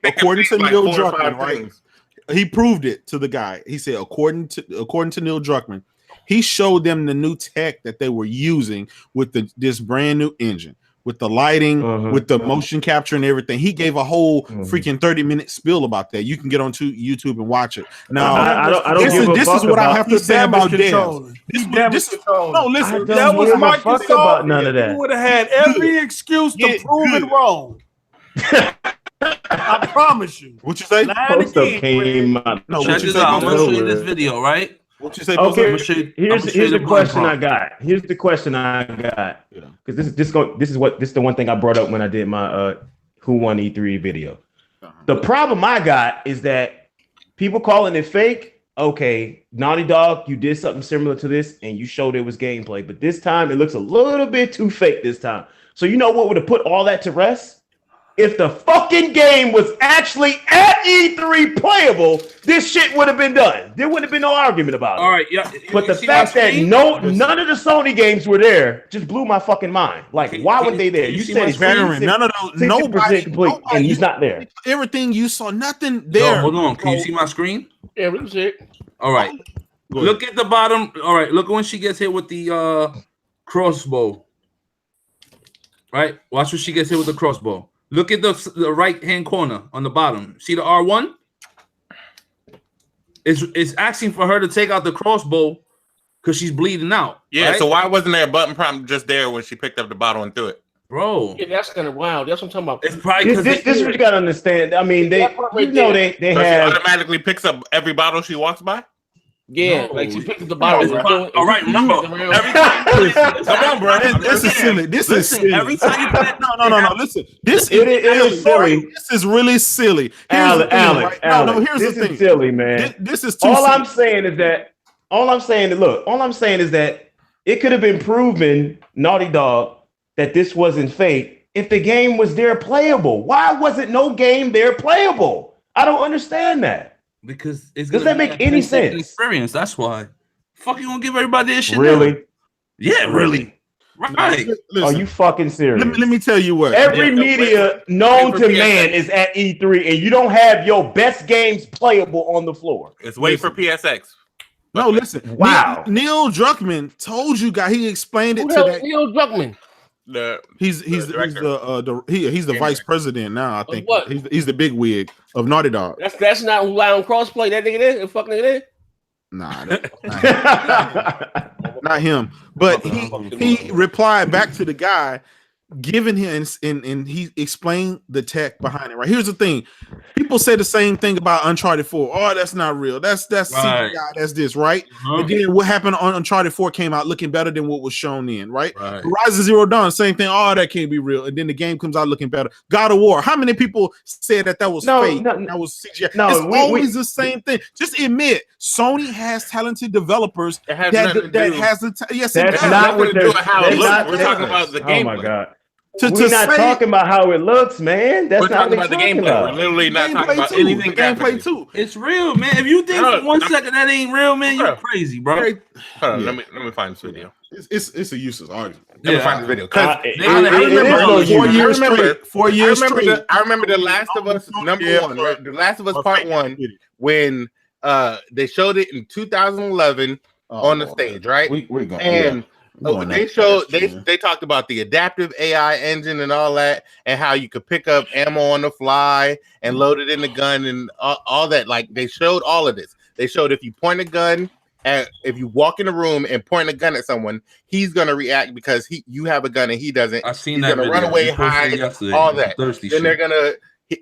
A: According to Neil Druckmann, right? He proved it to the guy. He said, according to Neil Druckmann, he showed them the new tech that they were using with this brand new engine, with the lighting, with the motion capture and everything. He gave a whole freaking 30-minute spiel about that. You can get onto YouTube and watch it. Now,
E: I don't give a
A: this
E: fuck
A: is what I have to say about
C: Dev.
A: No, listen,
C: that was Microsoft.
E: About none of that.
C: You would have had every excuse to prove it wrong. I promise you.
A: What you say?
E: Post-up came out.
F: No, check this out. I'm gonna show you this video, right?
A: What you say?
E: Okay, here's the question I got. Here's the question I got. Because this is the one thing I brought up when I did my Who Won E3 video. The problem I got is that people calling it fake. Okay, Naughty Dog, you did something similar to this, and you showed it was gameplay, but this time it looks a little bit too fake. This time, so you know what would have put all that to rest? If the fucking game was actually at E3 playable, this shit would have been done. There wouldn't have been no argument about it.
F: All right, yeah.
E: But the fact that none of the Sony games were there just blew my fucking mind. Like, why were they there? You said it's
A: veteran. None of those. Nobody
E: complete, and he's not there.
A: Everything you saw, nothing there.
F: Yo, hold on. Can you see my screen?
B: Yeah, we can see it.
F: All right. Look at the bottom. All right. Look when she gets hit with the crossbow. Right. Watch when she gets hit with the crossbow. Look at the right-hand corner on the bottom. See the R1? It's asking for her to take out the crossbow because she's bleeding out.
D: Yeah,
F: right?
D: so why wasn't there a button prompt just there when she picked up the bottle and threw it?
F: Bro.
B: Yeah, that's kind of wild. That's what I'm talking about.
F: It's probably
E: this is what you got to understand. I mean, they
D: So
E: have...
D: she automatically picks up every bottle she walks by?
B: Yeah, like she picked up the bottle.
F: All right, remember. Every time come on, bro.
A: This is silly. This is silly.
F: Every time you play,
A: no. Listen, this
E: is silly.
A: This is really silly.
E: Alex,
A: here's the thing.
E: Is silly, man.
A: This is too
E: all
A: silly.
E: I'm saying is that it could have been proven, Naughty Dog, that this wasn't fake if the game was there playable. Why wasn't no game there playable? I don't understand that.
F: Because it's
E: does that make any sense?
F: Experience. That's why. Fuck, you gonna give everybody this shit?
E: Really?
F: Now? Yeah, really. Right.
E: Listen, are you fucking serious?
A: Let me tell you what.
E: Every media known to man is at E3, and you don't have your best games playable on the floor.
D: It's wait for PSX.
A: No, listen.
E: Wow.
A: Neil Druckmann told you guys. He explained it to that.
B: Neil Druckmann.
A: He's the vice president now. I think he's the big wig of Naughty Dog.
B: That's not who lie on crossplay. That nigga there, fuck nigga there.
A: Nah, not him. But he replied back to the guy, giving him and he explained the tech behind it. Right, here's the thing: people say the same thing about Uncharted 4. Oh, that's not real. That's
F: right.
A: CGI. That's this, right? And then what happened on Uncharted 4 came out looking better than what was shown in, right? Horizon Zero Dawn, same thing. Oh, that can't be real. And then the game comes out looking better. God of War. How many people said that was fake? That was CGI.
E: No,
A: it's always the same thing. Just admit, Sony has talented developers.
D: That's not what
E: they're
D: how it looks. We're talking about the game.
E: Oh my god. We're not talking about how it looks, man. That's
D: we're talking about the gameplay. We're literally not talking about anything.
A: Gameplay too.
F: It's real, man. If you think for 1 second that ain't real, man, you're crazy, bro.
D: Hold on, let me find this video.
A: It's a useless argument.
D: Let me find this video. I remember The Last of Us number 1, right? The Last of Us Part 1, when they showed it in 2011 on the stage, right? They talked about the adaptive AI engine and all that, and how you could pick up ammo on the fly and load it in the gun and all that. Like, they showed all of this. They showed if you point a gun at, if you walk in a room and point a gun at someone, he's gonna react because you have a gun and he doesn't.
F: I seen
D: he's
F: that
D: gonna
F: video.
D: run away, hide, all that.
F: Thirsty
D: then
F: shit.
D: they're gonna.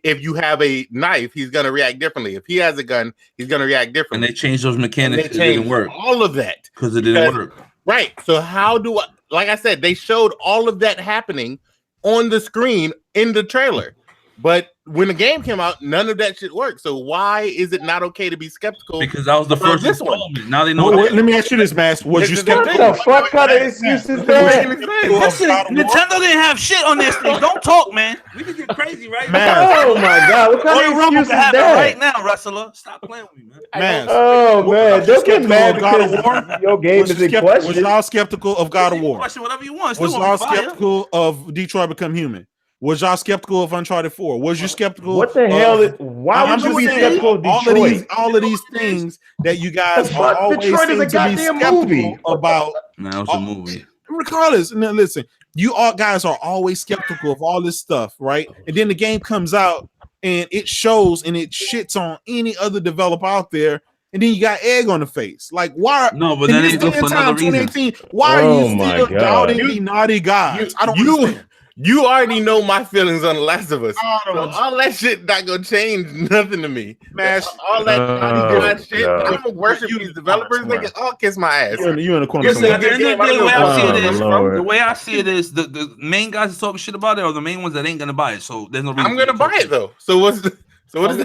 D: If you have a knife, he's gonna react differently. If he has a gun, he's gonna react differently.
F: And they changed those mechanics.
D: It didn't work. All of that
F: because it didn't work.
D: Right. So how do I? Like I said, they showed all of that happening on the screen in the trailer. But when the game came out, none of that shit worked. So why is it not okay to be skeptical?
F: Because that was the first installment. Now they know.
A: Let me ask you this, Max. Was you skeptical?
E: What the fuck kind of excuse is that?
G: Listen, Nintendo didn't have shit on this thing. Don't talk, man. We can get crazy right
E: now. Oh my god, what kind of excuse is that?
G: Right now, wrestler. Stop playing with me, man.
E: Oh man, don't get mad because your game is in question.
A: Was y'all skeptical of God of War?
G: Question whatever you want.
A: Was y'all skeptical of Detroit Become Human? Was y'all skeptical of Uncharted 4? Was you skeptical?
E: What the hell? Why would you be skeptical of Detroit?
A: All of these things that you guys are always
E: Detroit is a goddamn movie
A: about.
F: No, it's a movie.
A: Regardless, now listen, you all guys are always skeptical of all this stuff, right? And then the game comes out and it shows and it shits on any other developer out there. And then you got egg on the face. Like, why?
F: No, but that ain't good for another reason.
A: 2018, why are you still doubting the naughty guys? I don't understand.
D: You already know my feelings on The Last of Us. So all that shit not gonna change nothing to me. Man, all that shit. I'm gonna worship these developers. They can all kiss my ass.
A: You in the corner.
G: Listen, at the end of the day, the way I see it is the main guys are talking shit about it are the main ones that ain't gonna buy it. So there's no reason.
D: I'm gonna buy it though. So what does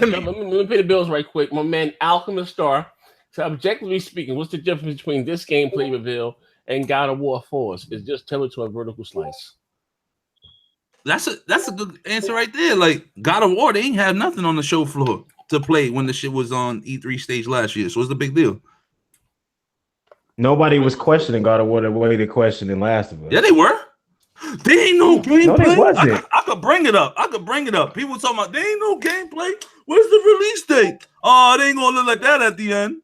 D: that mean?
B: Let me pay the bills right quick. My man Alchemist Star. So objectively speaking, what's the difference between this gameplay reveal and God of War 4's? It's just territory vertical slice.
F: That's a good answer right there. Like God of War, they ain't have nothing on the show floor to play when the shit was on E3 stage last year. So what's the big deal?
E: Nobody was questioning God of War the way they questioned in Last of Us.
F: Yeah, they were. They ain't no gameplay.
E: No, they wasn't.
F: I could bring it up. People talking about they ain't no gameplay. Where's the release date? Oh, they ain't gonna look like that at the end.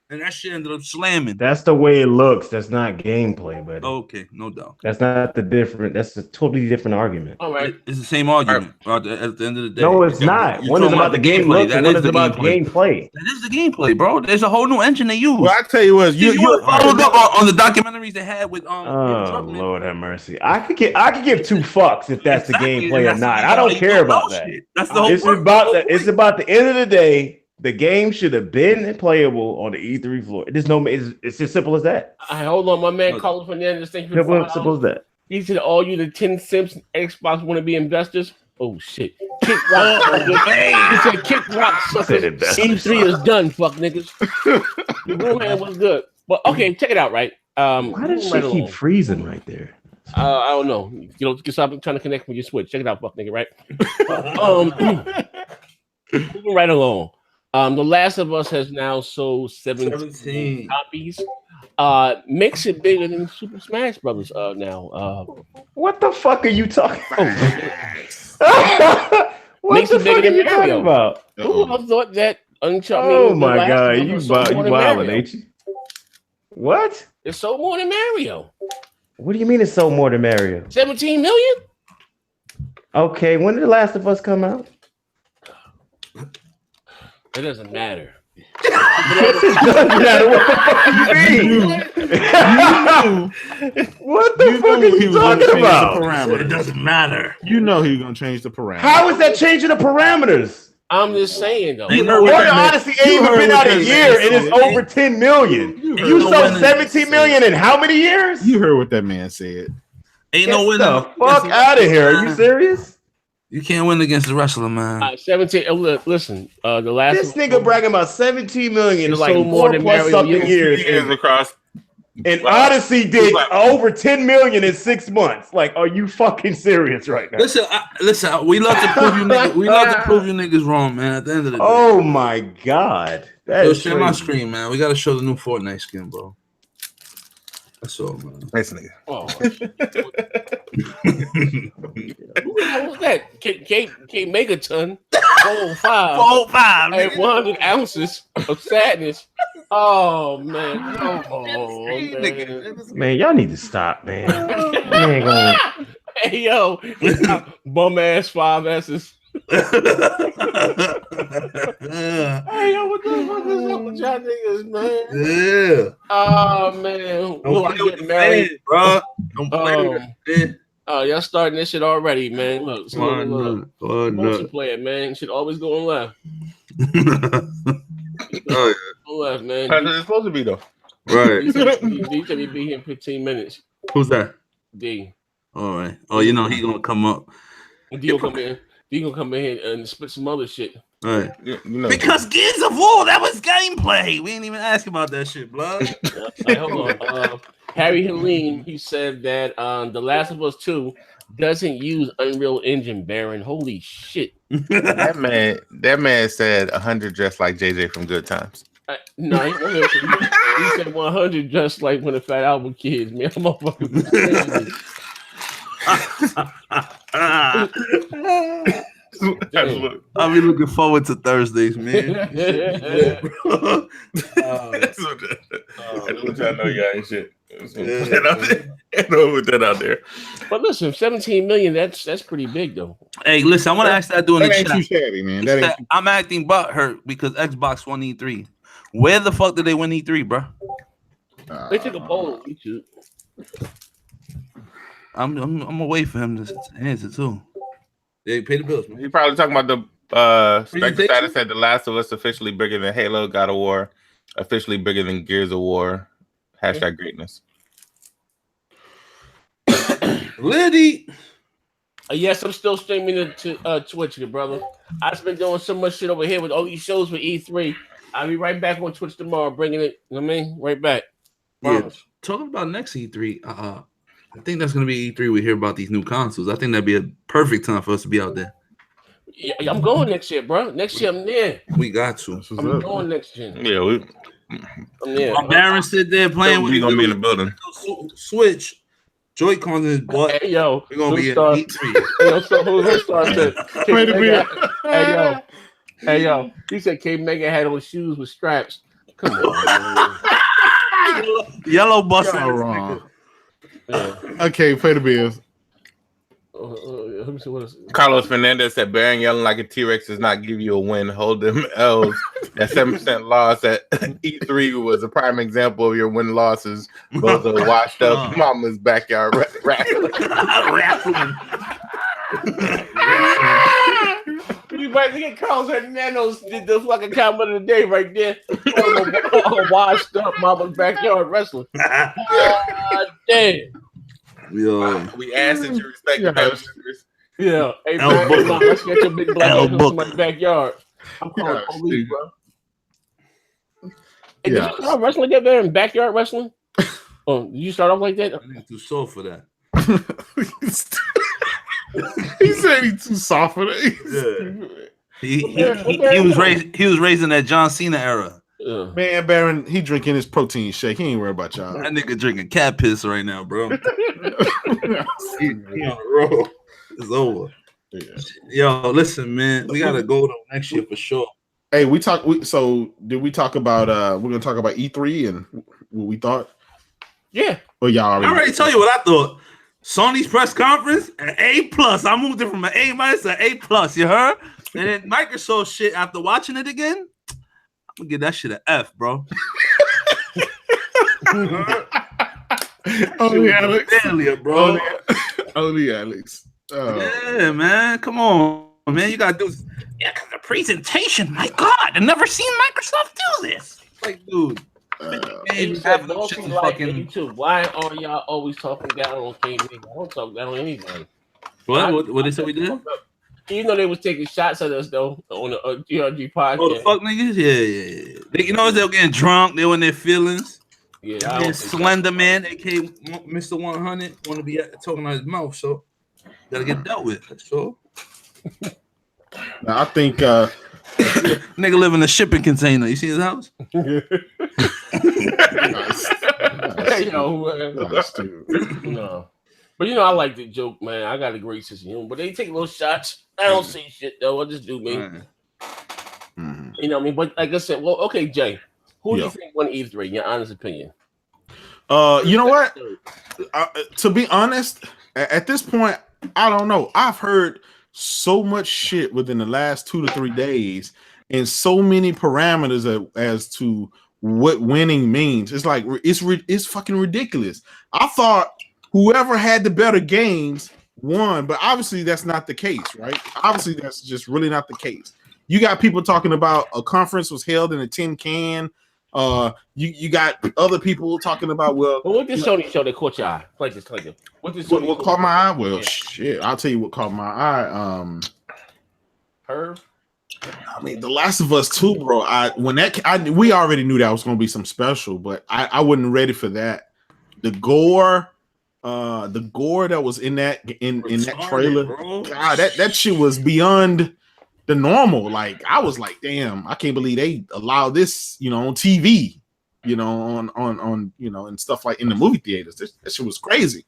F: And that shit ended up slamming.
E: That's the way it looks. That's not gameplay, buddy.
F: Okay, no doubt.
E: That's not the different. That's a totally different argument.
B: All right,
F: it's the same argument. At the end of the day,
E: no, it's not. One is about the gameplay. One is about gameplay.
F: That is the gameplay, bro. There's a whole new engine they use.
A: Well, I tell you what, you
F: followed up on the documentaries they had with
E: Oh Lord have mercy. I could give two fucks if that's the gameplay or not. I don't care about that.
F: That's the whole.
E: It's about the end of the day. The game should have been playable on the E3 floor. It's as simple as that.
B: Hold on, my man Carlos Fernandez. Thank you for
E: simple as that.
B: He said, "All you the 10 Simps Xbox want to be investors." Oh shit! Kick rock. He said, "Kick rock, suckers." E3 is done, fuck niggas. The blue hand was good, but okay, check it out. Right?
E: Why does she keep freezing right there?
B: I don't know. You know, because I've been trying to connect with your Switch. Check it out, fuck nigga. Right? Moving right along. The Last of Us has now sold 17 copies. Makes it bigger than Super Smash Brothers now.
E: What the fuck are you talking about?
B: Makes it bigger than Mario. About? Who would have thought that Uncharted?
E: Oh my god, you wilding, ain't you? What?
B: It's sold more than Mario.
E: What do you mean it's sold more than Mario?
B: 17 million?
E: Okay, when did The Last of Us come out?
B: It doesn't matter.
E: It doesn't matter. What the fuck you mean? What the fuck are you talking about?
G: It doesn't matter.
A: You know he's gonna change the parameters.
E: How is that changing the parameters?
B: I'm just saying though.
E: Honestly, ain't even been out a year and it's over 10 million. You sold 17 million in how many years?
A: You heard what that man said.
F: Ain't no winner.
E: Get the fuck out of here. Are you serious?
F: You can't win against the wrestler, man.
B: 17. Listen, the last.
E: This nigga bragging about 17 million in like
B: more than
E: 4+ something years
D: across.
E: And Odyssey did over 10 million in 6 months. Like, are you fucking serious right now?
F: Listen. We love to prove you niggas. We love to prove you niggas wrong, man. At the end of the day.
E: Oh my god.
F: Share my screen, man. We gotta show the new Fortnite skin, bro. That's all, man.
D: Nice nigga.
B: Oh. Who the hell was that? K Megaton 405 at 100 ounces of sadness. Oh man.
E: Man, y'all need to stop, man.
B: Hey yo, bum ass 5S's. Hey yo, what the fuck is up with with y'all niggas, man.
F: Yeah.
B: Oh man,
F: Don't
B: I
F: play with
B: get
F: the
B: married,
F: fans, bro. Don't play with it.
B: Oh, y'all starting this shit already, man. Look, look. Multiplayer, man. Shit always going left.
F: Oh,
B: yeah. Left, man.
D: That's what it's supposed to be, though.
F: Right.
B: D said he'd be here in 15 minutes.
F: Who's that?
B: D.
F: All right. Oh, you know he gonna come up.
B: D gonna come in. D gonna come in here and spit some other shit.
F: All right.
D: You know.
G: Because Gears of War, that was gameplay. We ain't even ask about that shit, blood.
B: Right, hold on. Harry Helene, he said that The Last of Us 2 doesn't use Unreal Engine, Baron. Holy shit.
D: that man said 100 just like JJ from Good Times.
B: No, he said 100 just like when the Fat Album Kids, man. I'm motherfucking crazy.
F: I'll be looking forward to Thursdays, man.
D: I know y'all ain't shit. Put that out there.
B: But listen, 17 million, that's pretty big though.
F: Hey, listen, I want to ask that during the
A: ain't
F: chat.
A: too shabby, man. That ain't
G: I'm acting butthurt because Xbox won E3. Where the fuck did they win E3, bro?
B: They took a poll on YouTube.
G: I'm gonna wait for him to answer too.
F: They pay the bills, man.
D: He probably talking about the Spectre status said The Last of Us officially bigger than Halo, God of War, officially bigger than Gears of War. Hashtag greatness.
F: Liddy.
B: Yes, I'm still streaming to Twitch, your brother. I've been doing so much shit over here with all these shows with E3. I'll be right back on Twitch tomorrow, bringing it. You know what I mean? Right back.
F: Yeah. Talking about next E3, I think that's gonna be E3. We hear about these new consoles. I think that'd be a perfect time for us to be out there.
B: Yeah, I'm going next year, bro. Next year I'm there.
F: We got to.
B: I'm going next year.
D: Yeah,
B: I'm there.
F: Baron sit there playing with.
D: We gonna be in the building.
F: Switch. Joy-Cons in his butt.
B: Hey, yo,
F: we're gonna be in
B: E3. Hey, yo, so who started?
A: Wait a minute.
B: Hey, yo. He said K Mega had on shoes with straps. Come on, man.
F: Yellow bus
A: so wrong.
B: Yeah.
A: Okay, pay the bills.
B: Let me see what is
D: Carlos Fernandez said Baron yelling like a T-Rex does not give you a win. Hold them L's. That 7% loss at E3 was a prime example of your win losses. Both are washed up mama's backyard wrestling.
B: You might get Carlos Hernandez did the fucking comment of the day right there. Washed up mama's backyard wrestling. Damn.
D: We asked that you respect the passengers.
B: Yeah. Hey, man, let's get your big black in my backyard. I'm calling police, bro. Hey, did you start wrestling get there in backyard wrestling? Oh, did you start off like that?
F: I'm too soft for that.
A: He said he's too soft for that.
F: Yeah. He was raised in that John Cena era.
A: Man, Baron, he drinking his protein shake. He ain't worried about y'all.
F: That nigga drinking cat piss right now, bro. he on the road. It's over. Yeah. Yo, listen, man, we gotta go to next year for sure.
A: Hey, so did we talk about we're gonna talk about E3 and what we thought?
B: Yeah.
A: Well, y'all
F: already tell you what I thought. Sony's press conference, an A+. I moved it from an A- to A+. You heard? And then Microsoft shit. After watching it again, I'm gonna give that shit an F, bro.
A: Only Alex,
F: bro.
A: Only Alex.
F: Yeah, man. Come on, man. You gotta do.
G: Yeah, cause the presentation. My God, I've never seen Microsoft do this.
F: Like, dude.
B: YouTube. Why are y'all always talking down on K Mega? I don't talk down on anybody.
F: What they said we did?
B: Even though they was taking shots at us though on the GRG podcast.
F: Oh, the fuck niggas? Yeah. You know, they were getting drunk. They were in their feelings.
B: Yeah.
F: Slender Man, aka Mr. 100, want to be talking out his mouth, so gotta get dealt with. So
A: now, I think
F: nigga live in a shipping container. You see his house?
A: Nice.
B: Hey, no. But I like the joke, man. I got a great sense of humor. But they take little shots. I don't say shit though. I just do me.
A: Mm-hmm.
B: You know what I mean? But like I said, well, okay, Jay. Who do you think won E3? Your honest opinion.
A: You know what? To be honest, at this point, I don't know. I've heard so much shit within the last 2 to 3 days and so many parameters as to what winning means. It's like it's fucking ridiculous. I thought whoever had the better games won, but obviously that's not the case, right? Obviously that's just really not the case. You got people talking about a conference was held in a tin can. You got other people talking about
B: what did Sony show that caught your eye? Play this.
A: What caught my eye? Well, shit, I'll tell you what caught my eye.
B: Herb.
A: I mean, The Last of Us 2, bro. We already knew that was going to be some special, but I wasn't ready for that. The gore that was in that trailer, bro. God, that shit was beyond the normal. Like, I was like, damn, I can't believe they allow this, on TV, on and stuff like in the movie theaters. That shit was crazy.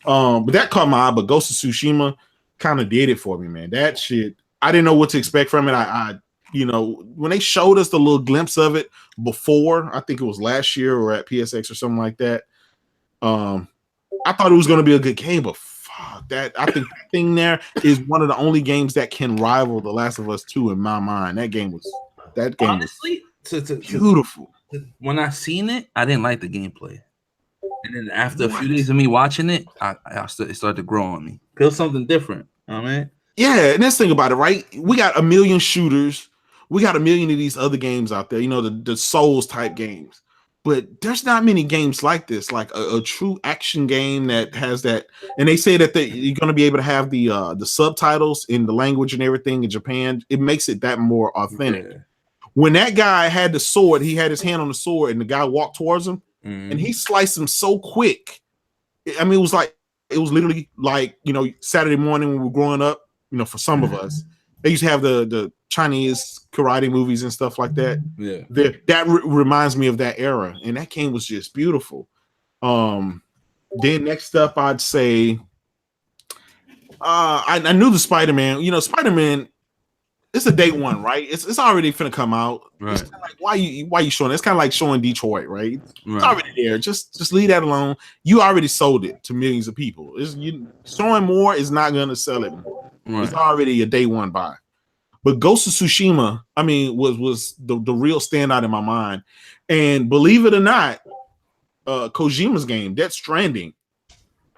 A: But that caught my eye. But Ghost of Tsushima kind of did it for me, man. That shit, I didn't know what to expect from it. I when they showed us the little glimpse of it before, I think it was last year or at PSX or something like that. I thought it was going to be a good game, but fuck that. I think that thing there is one of the only games that can rival The Last of Us 2 in my mind. That game was
G: honestly
A: beautiful.
G: When I seen it, I didn't like the gameplay. And then after a few days of me watching it, it started to grow on me. Feel something different. You know what I mean?
A: Yeah, and let's think about it, right? We got a million shooters. We got a million of these other games out there, the Souls type games. But there's not many games like this, like a true action game that has that. And they say that you're going to be able to have the subtitles in the language and everything in Japan. It makes it that more authentic. Yeah. When that guy had the sword, he had his hand on the sword, and the guy walked towards him, and he sliced him so quick. I mean, it was literally like Saturday morning when we were growing up. For some of us, they used to have the Chinese karate movies and stuff like that.
G: Yeah,
A: that reminds me of that era, and that game was just beautiful. Then next up, I'd say I knew the Spider-Man. Spider-Man, it's a day one, right? It's already finna come out.
G: Right.
A: It's like, why you showing it? It's kind of like showing Detroit, right? It's already there. Just leave that alone. You already sold it to millions of people. Showing more is not gonna sell it more. Right. It's already a day one buy. But Ghost of Tsushima, I mean, was the real standout in my mind. And believe it or not, Kojima's game, Death Stranding.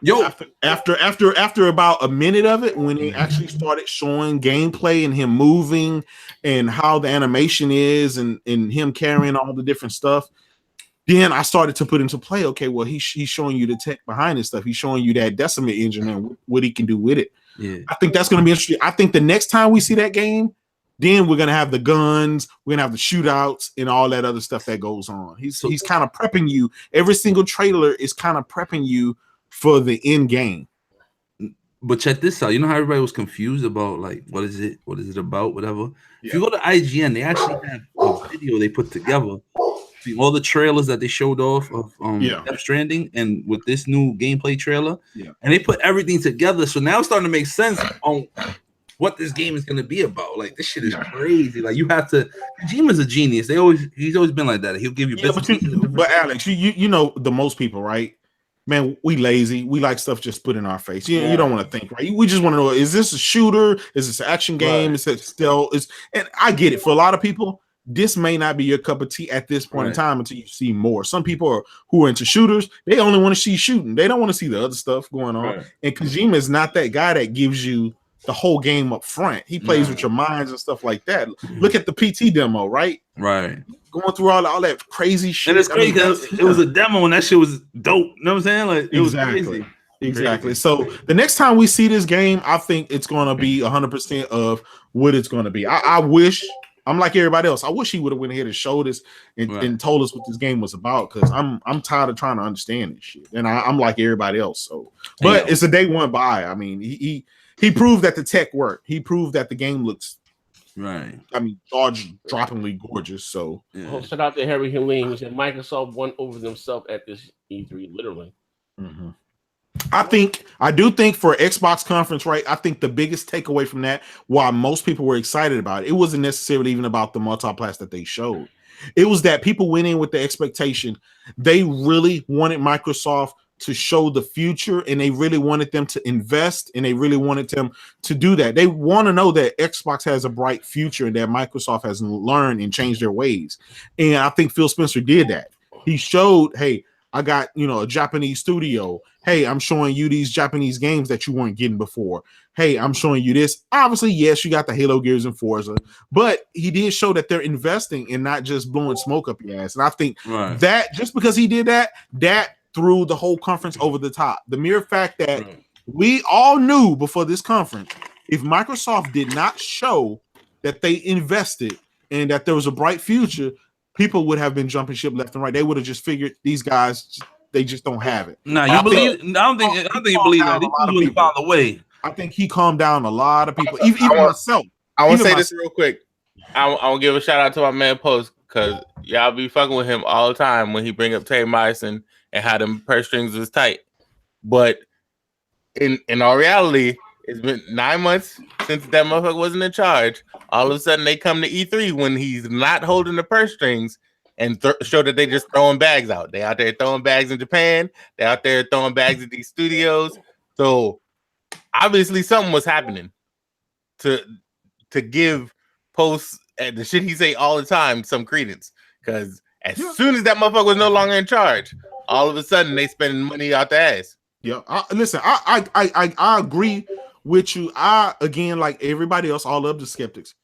G: Yo,
A: after about a minute of it, when he actually started showing gameplay and him moving and how the animation is and him carrying all the different stuff, then I started to put into play. Okay, well, he's showing you the tech behind this stuff. He's showing you that Decimate engine and what he can do with it.
G: Yeah,
A: I think that's going to be interesting. I think the next time we see that game, then we're going to have the guns, we're going to have the shootouts and all that other stuff that goes on. He's kind of prepping you. Every single trailer is kind of prepping you for the end game.
G: But check this out. You know how everybody was confused about like what is it about, whatever. Yeah. If you go to IGN, they actually have a video they put together. All the trailers that they showed off of Death Stranding and with this new gameplay trailer, and they put everything together. So now it's starting to make sense on what this game is going to be about. Like, this shit is crazy. Like, you have to. Kojima's a genius. He's always been like that. He'll give you
A: but Alex, you know the most people, right? Man, we lazy. We like stuff just put in our face. You don't want to think, right? We just want to know: is this a shooter? Is this an action game? Is it stealth? And I get it. For a lot of people, this may not be your cup of tea at this point in time until you see more. Some people who are into shooters, they only want to see shooting. They don't want to see the other stuff going on. Right. And Kojima is not that guy that gives you the whole game up front. He plays with your minds and stuff like that. Look at the PT demo, right?
G: Right.
A: Going through all that crazy shit.
G: And it's crazy because it was a demo and that shit was dope. You know what I'm saying? Like, it was crazy.
A: Exactly. Crazy. So the next time we see this game, I think it's going to be 100% of what it's going to be. I wish, I'm like everybody else, I wish he would have went ahead and showed us and told us what this game was about, because I'm tired of trying to understand this shit. And I'm like everybody else. So, but it's a day one buy. I mean, he proved that the tech worked. He proved that the game looks jaw-droppingly gorgeous. So
B: shout out to Harry Helene, who said Microsoft won over themselves at this E3, literally.
A: Mm-hmm. I do think for Xbox conference, right? I think the biggest takeaway from that, why most people were excited about it, wasn't necessarily even about the multiplayer that they showed. It was that people went in with the expectation they really wanted Microsoft to show the future, and they really wanted them to invest, and they really wanted them to do that. They want to know that Xbox has a bright future and that Microsoft has learned and changed their ways. And I think Phil Spencer did that. He showed, hey, I got, a Japanese studio. Hey, I'm showing you these Japanese games that you weren't getting before. Hey, I'm showing you this. Obviously, yes, you got the Halo, Gears, and Forza, but he did show that they're investing and not just blowing smoke up your ass. And I think that just because he did that, that threw the whole conference over the top. The mere fact that we all knew before this conference, if Microsoft did not show that they invested and that there was a bright future, people would have been jumping ship left and right. They would have just figured these guys, they just don't have it.
G: No, you believe? I don't think you believe that. These people found a way.
A: I think he calmed down a lot of people, even myself.
D: I want to say this real quick. I want to give a shout out to my man Post, because y'all be fucking with him all the time when he bring up Terry Myson and how them purse strings was tight. But in all reality, it's been 9 months since that motherfucker wasn't in charge. All of a sudden, they come to E3 when he's not holding the purse strings and show that they just throwing bags out. They out there throwing bags in Japan. They out there throwing bags at these studios. So obviously, something was happening to give Post and the shit he say all the time some credence. Because as soon as that motherfucker was no longer in charge, all of a sudden they spending money out the ass.
A: Yeah, listen, I agree with you. I, again, like everybody else, all of the skeptics,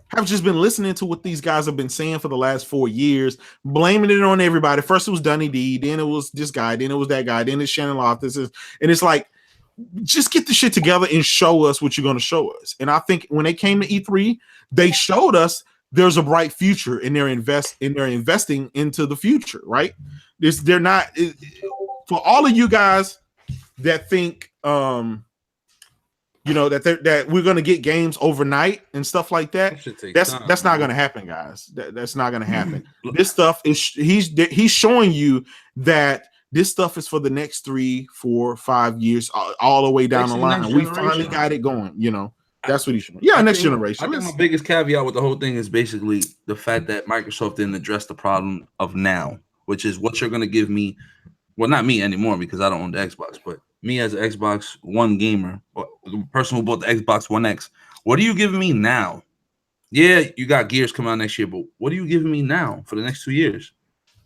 A: have just been listening to what these guys have been saying for the last 4 years, blaming it on everybody. First it was Dunny D, then it was this guy, then it was that guy, then it's Shannon Loftus, and it's like, just get the shit together and show us what you're going to show us. And I think when they came to E3, they showed us there's a bright future, and they're investing into the future, right? They're not, for all of you guys that think that we're gonna get games overnight and stuff like that. That's not gonna happen, guys. That's not gonna happen. This stuff is he's showing you that this stuff is for the next 3, 4, 5 years, all the way down the line. And we finally got it going. That's what he's showing. Yeah, next generation.
G: I think my biggest caveat with the whole thing is basically the fact that Microsoft didn't address the problem of now, which is what you're gonna give me. Well, not me anymore because I don't own the Xbox, but me as an Xbox One gamer, or the person who bought the Xbox One X, what are you giving me now? Yeah, you got Gears coming out next year, but what are you giving me now for the next 2 years?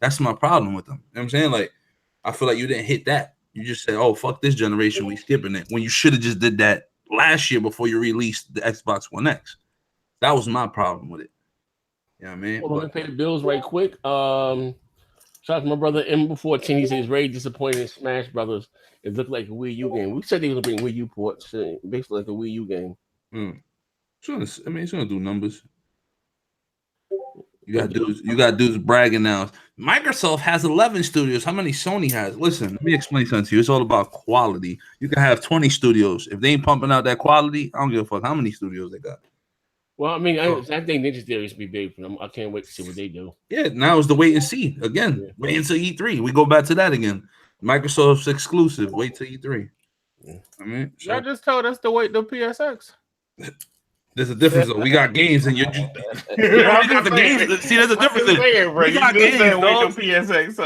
G: That's my problem with them. You know what I'm saying? Like, I feel like you didn't hit that. You just said, oh, fuck this generation, we skipping it. When you should have just did that last year before you released the Xbox One X. That was my problem with it. You know what I mean?
B: Well, let me pay the bills right quick. Shout out to my brother M14. He says he's very disappointed in Smash Brothers. It looked like a Wii U game. We said they was going to bring Wii U ports, basically like a Wii U game.
G: It's gonna do numbers. You got dudes bragging now. Microsoft has 11 studios. How many Sony has? Listen, let me explain something to you. It's all about quality. You can have 20 studios. If they ain't pumping out that quality, I don't give a fuck how many studios they got.
B: Well, I mean, I think Ninja Theory should be big for them. I can't wait to see what they do.
G: Yeah, now it's the wait and see again. Yeah. Wait until E3. We go back to that again. Microsoft's exclusive. Wait till E3.
B: Yeah.
G: I mean,
D: y'all just told us to wait till PSX.
G: There's a difference though. We got games and you got the games. See, there's a difference. We got games. PSX.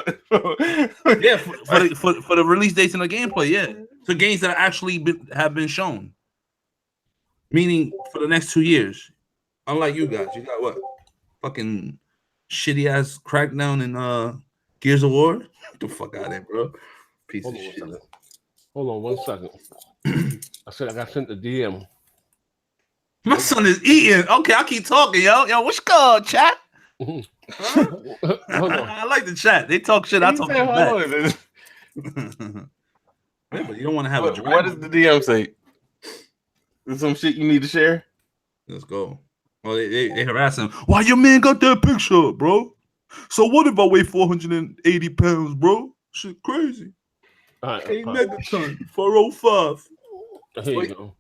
G: Yeah, for the release dates and the gameplay. Yeah, so games that actually have been shown. Meaning for the next 2 years. Unlike you guys, you got what? Fucking shitty ass Crackdown and Gears of War. Get the fuck out of there, bro. Piece of shit.
B: Hold on 1 second. I said I got sent the DM.
G: My son is eating. Okay, I'll keep talking, yo. Yo, what's good, chat? I like the chat. They talk shit. I talk shit back. Yeah, but you don't want to have a drive.
D: What does the DM say? Is some shit you need to share?
G: Let's go. Well, they harass him. Why your man got that picture, bro? So what if I weigh 480 pounds, bro? Shit crazy.
B: All right,
G: 8 megaton, 405.
B: Here you go.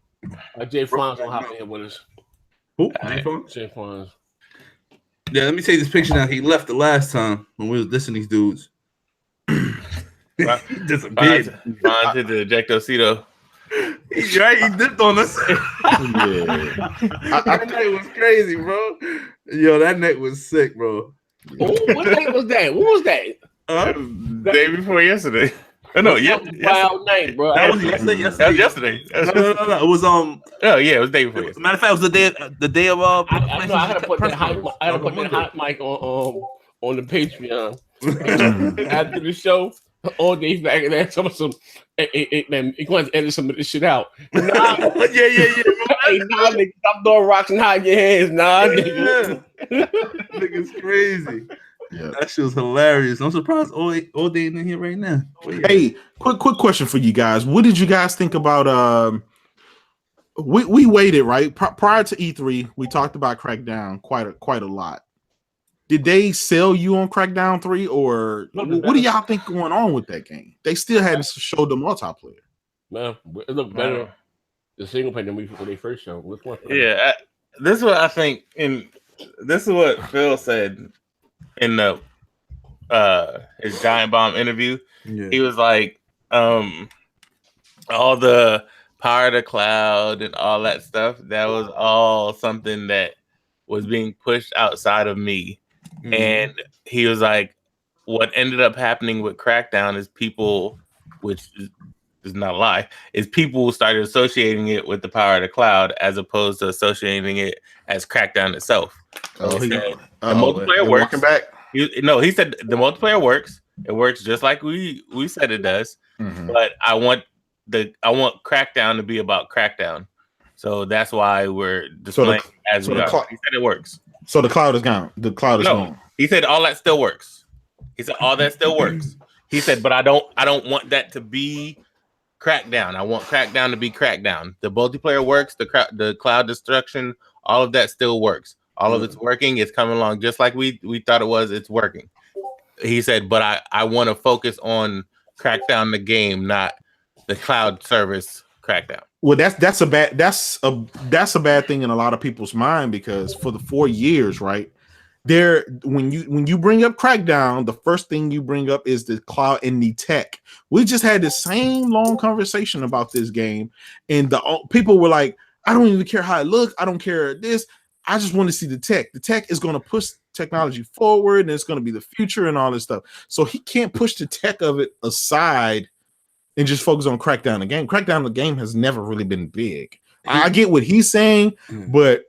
B: Jay Fonz will hop in here with us.
G: Who?
B: Jay Fonz.
G: Yeah, let me take this picture now. He left the last time when we was dissing these dudes.
D: Disappeared. Fonz hit the ejectocito.
G: He's right. He dipped on us. That night was crazy, bro. Yo, that night was sick, bro.
B: Oh, what night was that? What was that?
D: Day before yesterday. No,
B: wild night, bro.
G: That was yesterday.
D: That was yesterday.
G: No. It was
D: Oh yeah, it was the day before.
G: Matter of fact, it was the day of
B: I know I had to put that hot mic on the Patreon after the show. All day back and then some man, you going to edit some of this shit out. Nah,
D: yeah.
B: Hey, nah, nigga, stop throwing rocks and hide your hands. Nah, nigga.
G: Nigga's crazy.
A: Yeah.
G: That shit was hilarious. I'm surprised all day in here right now.
A: Hey, quick question for you guys. What did you guys think about we waited, right? Prior to E3, we talked about Crackdown quite a lot. Did they sell you on Crackdown 3, or what do y'all think going on with that game? They still hadn't showed the multiplayer.
B: Man, it looked better the single player than when they first showed.
D: Yeah, this is what I think, and this is what Phil said in the his Giant Bomb interview.
G: Yeah.
D: He was like, all the power to cloud and all that stuff, that was all something that was being pushed outside of me. Mm-hmm. And he was like, what ended up happening with Crackdown is people, which is not a lie, is people started associating it with the power of the cloud as opposed to associating it as Crackdown itself. So he said, the multiplayer works. He said the multiplayer works. It works just like we said it does. Mm-hmm. But I want Crackdown to be about Crackdown. So that's why we're displaying as we are. He said it works.
A: So the cloud is gone. The cloud is gone.
D: He said all that still works. He said all that still works. He said, but I don't want that to be Crackdown. I want Crackdown to be Crackdown. The multiplayer works. The cloud destruction, all of that still works. All of it's working. It's coming along just like we thought it was. It's working. He said, but I want to focus on Crackdown the game, not the cloud service Crackdown.
A: Well, that's a bad thing in a lot of people's mind, because for the 4 years, right there, when you bring up Crackdown, the first thing you bring up is the cloud and the tech. We just had the same long conversation about this game, and the people were like, I don't even care how it looks. I don't care this. I just want to see the tech. The tech is going to push technology forward, and it's going to be the future and all this stuff. So he can't push the tech of it aside and just focus on Crackdown the game. Crackdown the game has never really been big. I get what he's saying, but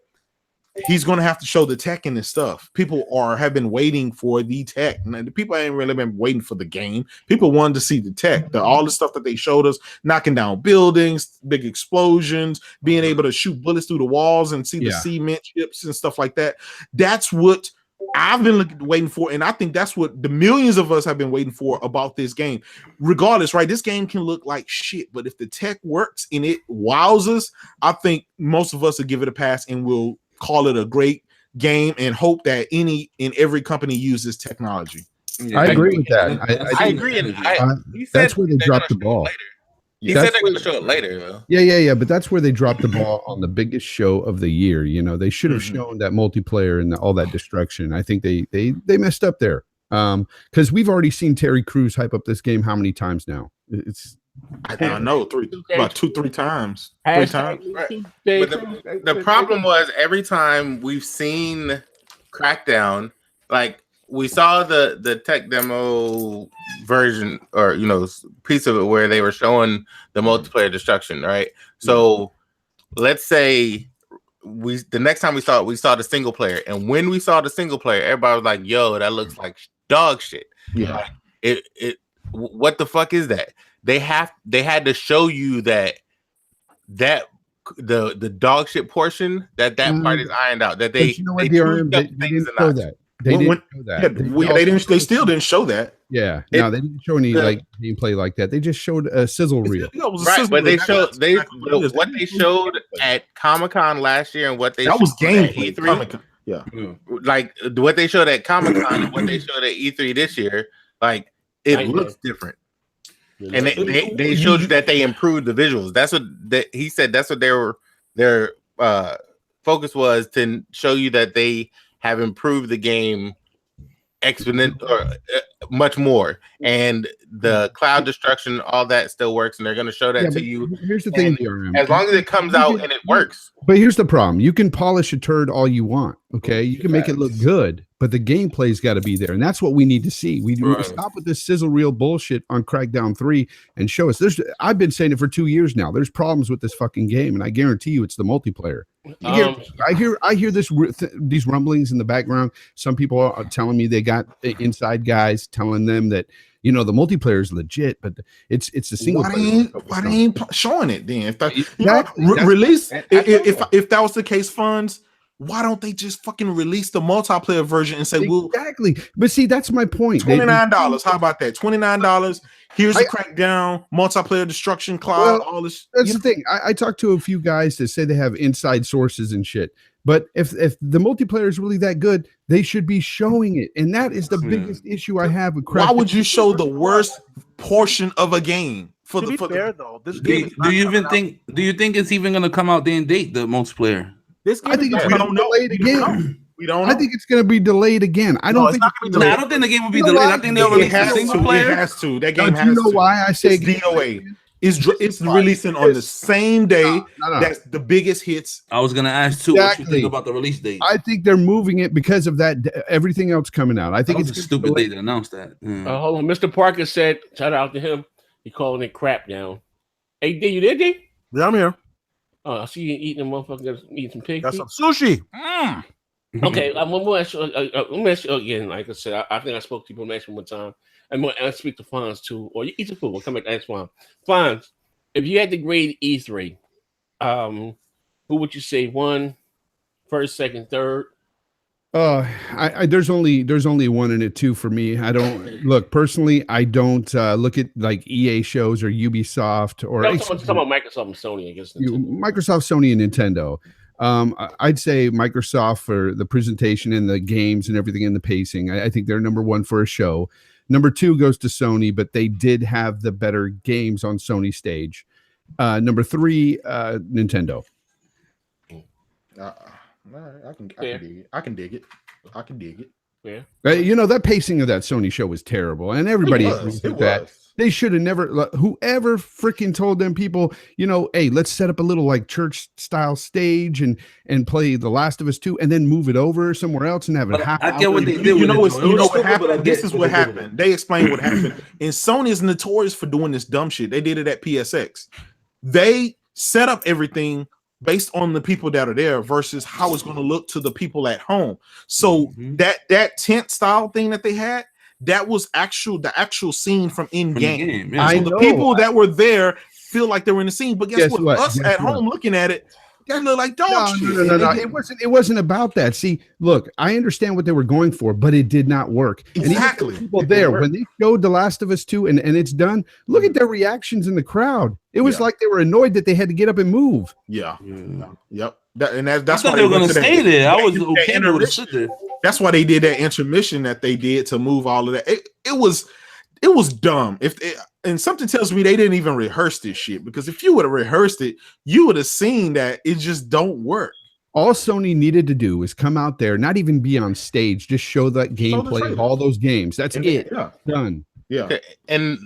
A: he's going to have to show the tech in this stuff. People have been waiting for the tech. And the people ain't really been waiting for the game. People wanted to see the tech. All the stuff that they showed us, knocking down buildings, big explosions, being able to shoot bullets through the walls and see the cement chips and stuff like that. That's what I've been waiting for, and I think that's what the millions of us have been waiting for about this game. Regardless, right? This game can look like shit, but if the tech works and it wows us, I think most of us will give it a pass and we'll call it a great game and hope that any and every company uses technology.
H: I agree with that.
D: I agree. And
H: that's where they dropped the ball.
D: He said they're going to show it later, though.
H: Yeah. But that's where they dropped the ball on the biggest show of the year. You know, they should have shown that multiplayer and all that destruction. I think they messed up there. Because we've already seen Terry Crews hype up this game how many times now?
A: I don't know, about 2-3 times. 3 times.
D: Right. But the problem was every time we've seen Crackdown, like we saw the tech demo version, or piece of it where they were showing the multiplayer destruction, right? So let's say the next time we saw it, we saw the single player, and when we saw the single player, everybody was like, "Yo, that looks like dog shit."
A: Yeah,
D: like, it. What the fuck is that? They had to show you that the dog shit portion that part is ironed out. That they
H: didn't show that. They didn't show that.
A: They still didn't show that.
H: Yeah, no, they didn't show any gameplay like that. They just showed a sizzle reel.
D: Right, but they showed what they showed at Comic-Con last year and what they
A: showed
D: at
A: E3. Yeah,
D: like what they showed at Comic-Con and what they showed at E3 this year, like it looks different. And they showed you that they improved the visuals. That's what he said. That's what their focus was, to show you that they have improved the game exponent or much more. And the cloud destruction, all that still works, and they're going to show that to you.
H: Here's the thing, DRM.
D: As long as it comes out and it works.
H: But here's the problem: you can polish a turd all you want. Okay, you can make it look good, but the gameplay's got to be there, and that's what we need to see. We stop with this sizzle reel bullshit on Crackdown 3 and show us. I've been saying it for 2 years now. There's problems with this fucking game, and I guarantee you, it's the multiplayer. I hear these rumblings in the background. Some people are telling me they got inside guys telling them that the multiplayer is legit, but it's a single.
A: Why they ain't showing it then? If that release, if that was the case, funds. Why don't they just fucking release the multiplayer version and say,
H: exactly? But see, that's my point.
A: $29. How about that? $29. Here's the Crackdown, multiplayer destruction, cloud, all this.
H: That's the thing. I talked to a few guys that say they have inside sources and shit. But if the multiplayer is really that good, they should be showing it. And that is the biggest issue I have with Crackdown.
A: Why would you show the worst portion of a game?
I: To be fair, though, this
G: game do you think it's even gonna come out day and date, the multiplayer?
I: This game
H: I think it's going to be delayed again.
A: We don't know.
H: I think it's going to be delayed again. I don't think
G: I don't think the game will be delayed. I think they'll release the single player.
A: It has to. That game has to.
H: You know why I say
A: it's DOA? It's releasing on the same day. That's the biggest hits.
G: I was going to ask too. What you think about the release date?
H: I think they're moving it because of that. Everything else coming out. I think it's
G: a stupid day to announce that.
B: Hold on. Mr. Parker said, shout out to him. He calling it Crackdown. Hey, D, you there, D?
I: Yeah, I'm here.
B: Oh, I see you eating a motherfucker, eating some pig.
I: Got some sushi.
B: Okay, let me ask you again. Like I said, I think I spoke to you one time. I'm going to speak to Fonz too. Or you eat the food. We'll come back to ask Fonz. Fonz, if you had to grade E3, who would you say won? First, second, third?
H: There's only one in it, two for me. I don't look personally. I don't look at like EA shows or Ubisoft or
B: talking about Microsoft and Sony. I guess
H: Microsoft, Sony, and Nintendo. I'd say Microsoft for the presentation and the games and everything and the pacing. I think they're number one for a show. Number two goes to Sony, but they did have the better games on Sony stage. Number three, Nintendo.
A: I can dig it. Yeah.
H: That pacing of that Sony show was terrible, and everybody agrees with that. They should have never. Whoever freaking told them people, hey, let's set up a little like church style stage and play The Last of Us 2, and then move it over somewhere else and have it happen.
G: I get what they did.
A: You know what happened? This is what happened. They explained what happened. And Sony is notorious for doing this dumb shit. They did it at PSX. They set up everything based on the people that are there versus how it's going to look to the people at home. So that tent style thing that they had, that was the actual scene from in game.
G: Yeah.
A: So the people that were there feel like they were in the scene, but guess what? Us at home looking at it, that look like dog shit.
H: No. It wasn't about that. See, look, I understand what they were going for, but it did not work.
A: Exactly.
H: And people there, when they showed The Last of Us 2 and it's done, look at their reactions in the crowd. It was like they were annoyed that they had to get up and move.
A: Yeah. Yep. That's
G: why they were going to stay there. I was okay to sit there.
A: That's why they did that intermission that they did to move all of that. It was dumb. And something tells me they didn't even rehearse this shit, because if you would have rehearsed it, you would have seen that it just don't work.
H: All Sony needed to do is come out there, not even be on stage, just show that gameplay of all those games. That's it.
A: Yeah.
H: Done.
D: Yeah. And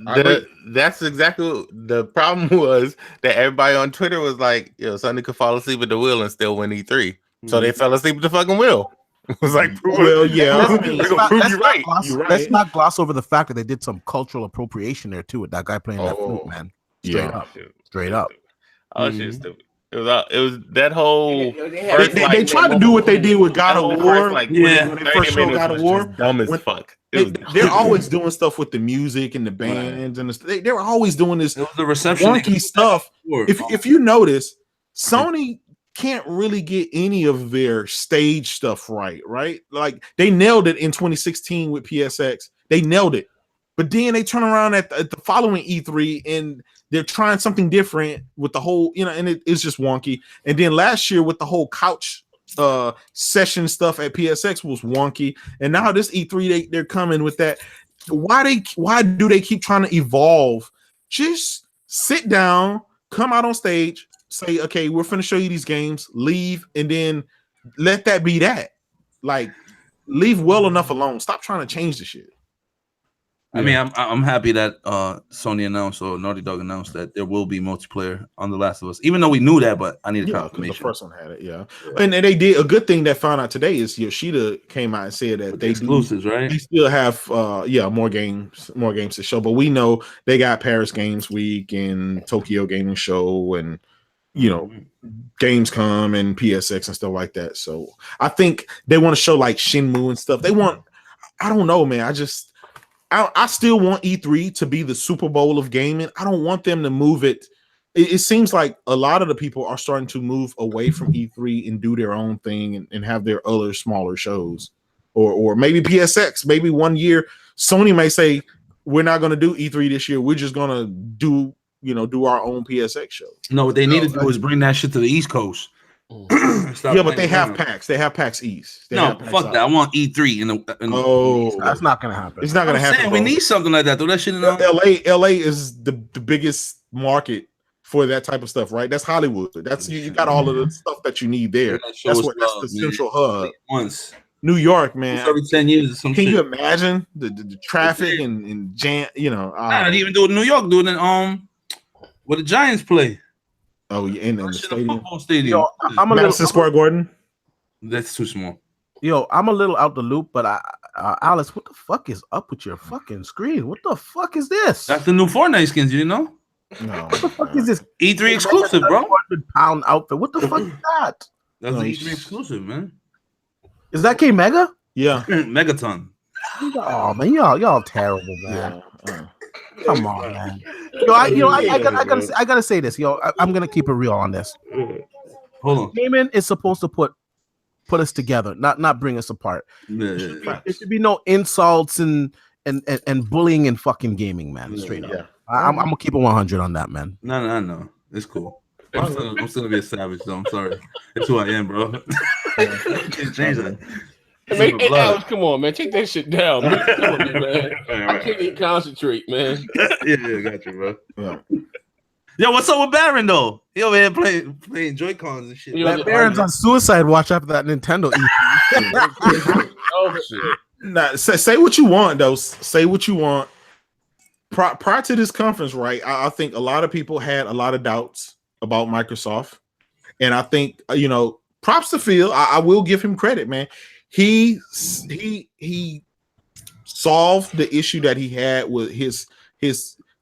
D: that's exactly what the problem was, that everybody on Twitter was like, Sony could fall asleep at the wheel and still win E3. So they fell asleep at the fucking wheel. It was like,
I: let's not gloss over the fact that they did some cultural appropriation there too with that guy playing that flute, man. Straight up.
D: Oh, shit, stupid. It was that whole.
A: They tried to do what they did with God of War. When they first showed God of War,
D: dumb as fuck.
A: They're always doing stuff with the music and the bands and they were always doing this.
G: It was the reception
A: wonky stuff. If you notice, Sony can't really get any of their stage stuff right? Like they nailed it in 2016 with PSX. They nailed it. But then they turn around at the following E3 and they're trying something different with the whole, and it's just wonky. And then last year with the whole couch session stuff at PSX was wonky. And now this E3 they're coming with that. Why do they keep trying to evolve? Just sit down, come out on stage, say, okay, we're finna show you these games, leave, and then let that be that. Like, leave well enough alone. Stop trying to change the shit.
G: I mean, I'm happy that Sony announced or Naughty Dog announced that there will be multiplayer on The Last of Us, even though we knew that, but I needed confirmation.
A: The first one had it, and they did a good thing that found out today is Yoshida came out and said that they
G: exclusives, right?
A: They still have more games to show, but we know they got Paris Games Week and Tokyo Gaming Show and Gamescom and PSX and stuff like that. So I think they want to show like Shenmue and stuff. I don't know, man. I still want E3 to be the Super Bowl of gaming. I don't want them to move it. It seems like a lot of the people are starting to move away from E3 and do their own thing and have their other smaller shows. Or maybe PSX. Maybe one year Sony may say, we're not going to do E3 this year. We're just going to do our own PSX show.
G: No, what they need to do is bring that shit to the East Coast.
A: But they have PAX. They have PAX East.
G: Fuck that. I want E3
I: that's not gonna happen.
A: It's not gonna happen.
G: We need something like that. Throw that shit in
A: LA is the biggest market for that type of stuff, right? That's Hollywood. That's you got all of the stuff that you need there. That's the central hub. New York, man.
G: Every 10 years.
A: Can you imagine the traffic and jam?
G: Not even do it in New York. Do it in where the Giants play.
A: Oh, yeah, in the stadium.
G: Stadium.
I: I'm a
A: Madison Square Garden.
G: That's too small.
I: Yo, I'm a little out the loop, but Alice, what the fuck is up with your fucking screen? What the fuck is this?
G: That's the new Fortnite skins, you know?
A: No.
I: What the fuck is this?
G: E3 exclusive, bro.
I: £100 outfit. What the fuck is that?
G: That's the E3 exclusive, man.
I: Is that K Mega?
A: Yeah.
G: Megaton.
I: Oh man, y'all terrible, man. Come on, man. I gotta say this, I'm gonna keep it real on this.
G: Hold on.
I: Gaming is supposed to put us together, not bring us apart. There should be no insults and bullying in fucking gaming, man. Straight up. Yeah. I'm gonna keep it 100 on that, man.
G: No. It's cool. I'm still gonna be a savage, though. I'm sorry. It's who I am, bro. Can't change that.
B: Hey, Alex, come on, man. Take that shit down, man. Come on, man. I can't even concentrate, man.
G: Yeah, got you, bro. Yeah. Yo, what's up with Baron, though? He over here playing Joy-Cons and shit.
I: Baron's on suicide watch after that Nintendo EP.
B: Oh, shit.
A: Nah, say what you want, though. Say what you want. Prior to this conference, right, I think a lot of people had a lot of doubts about Microsoft. And I think, props to Phil. I will give him credit, man. He solved the issue that he had with his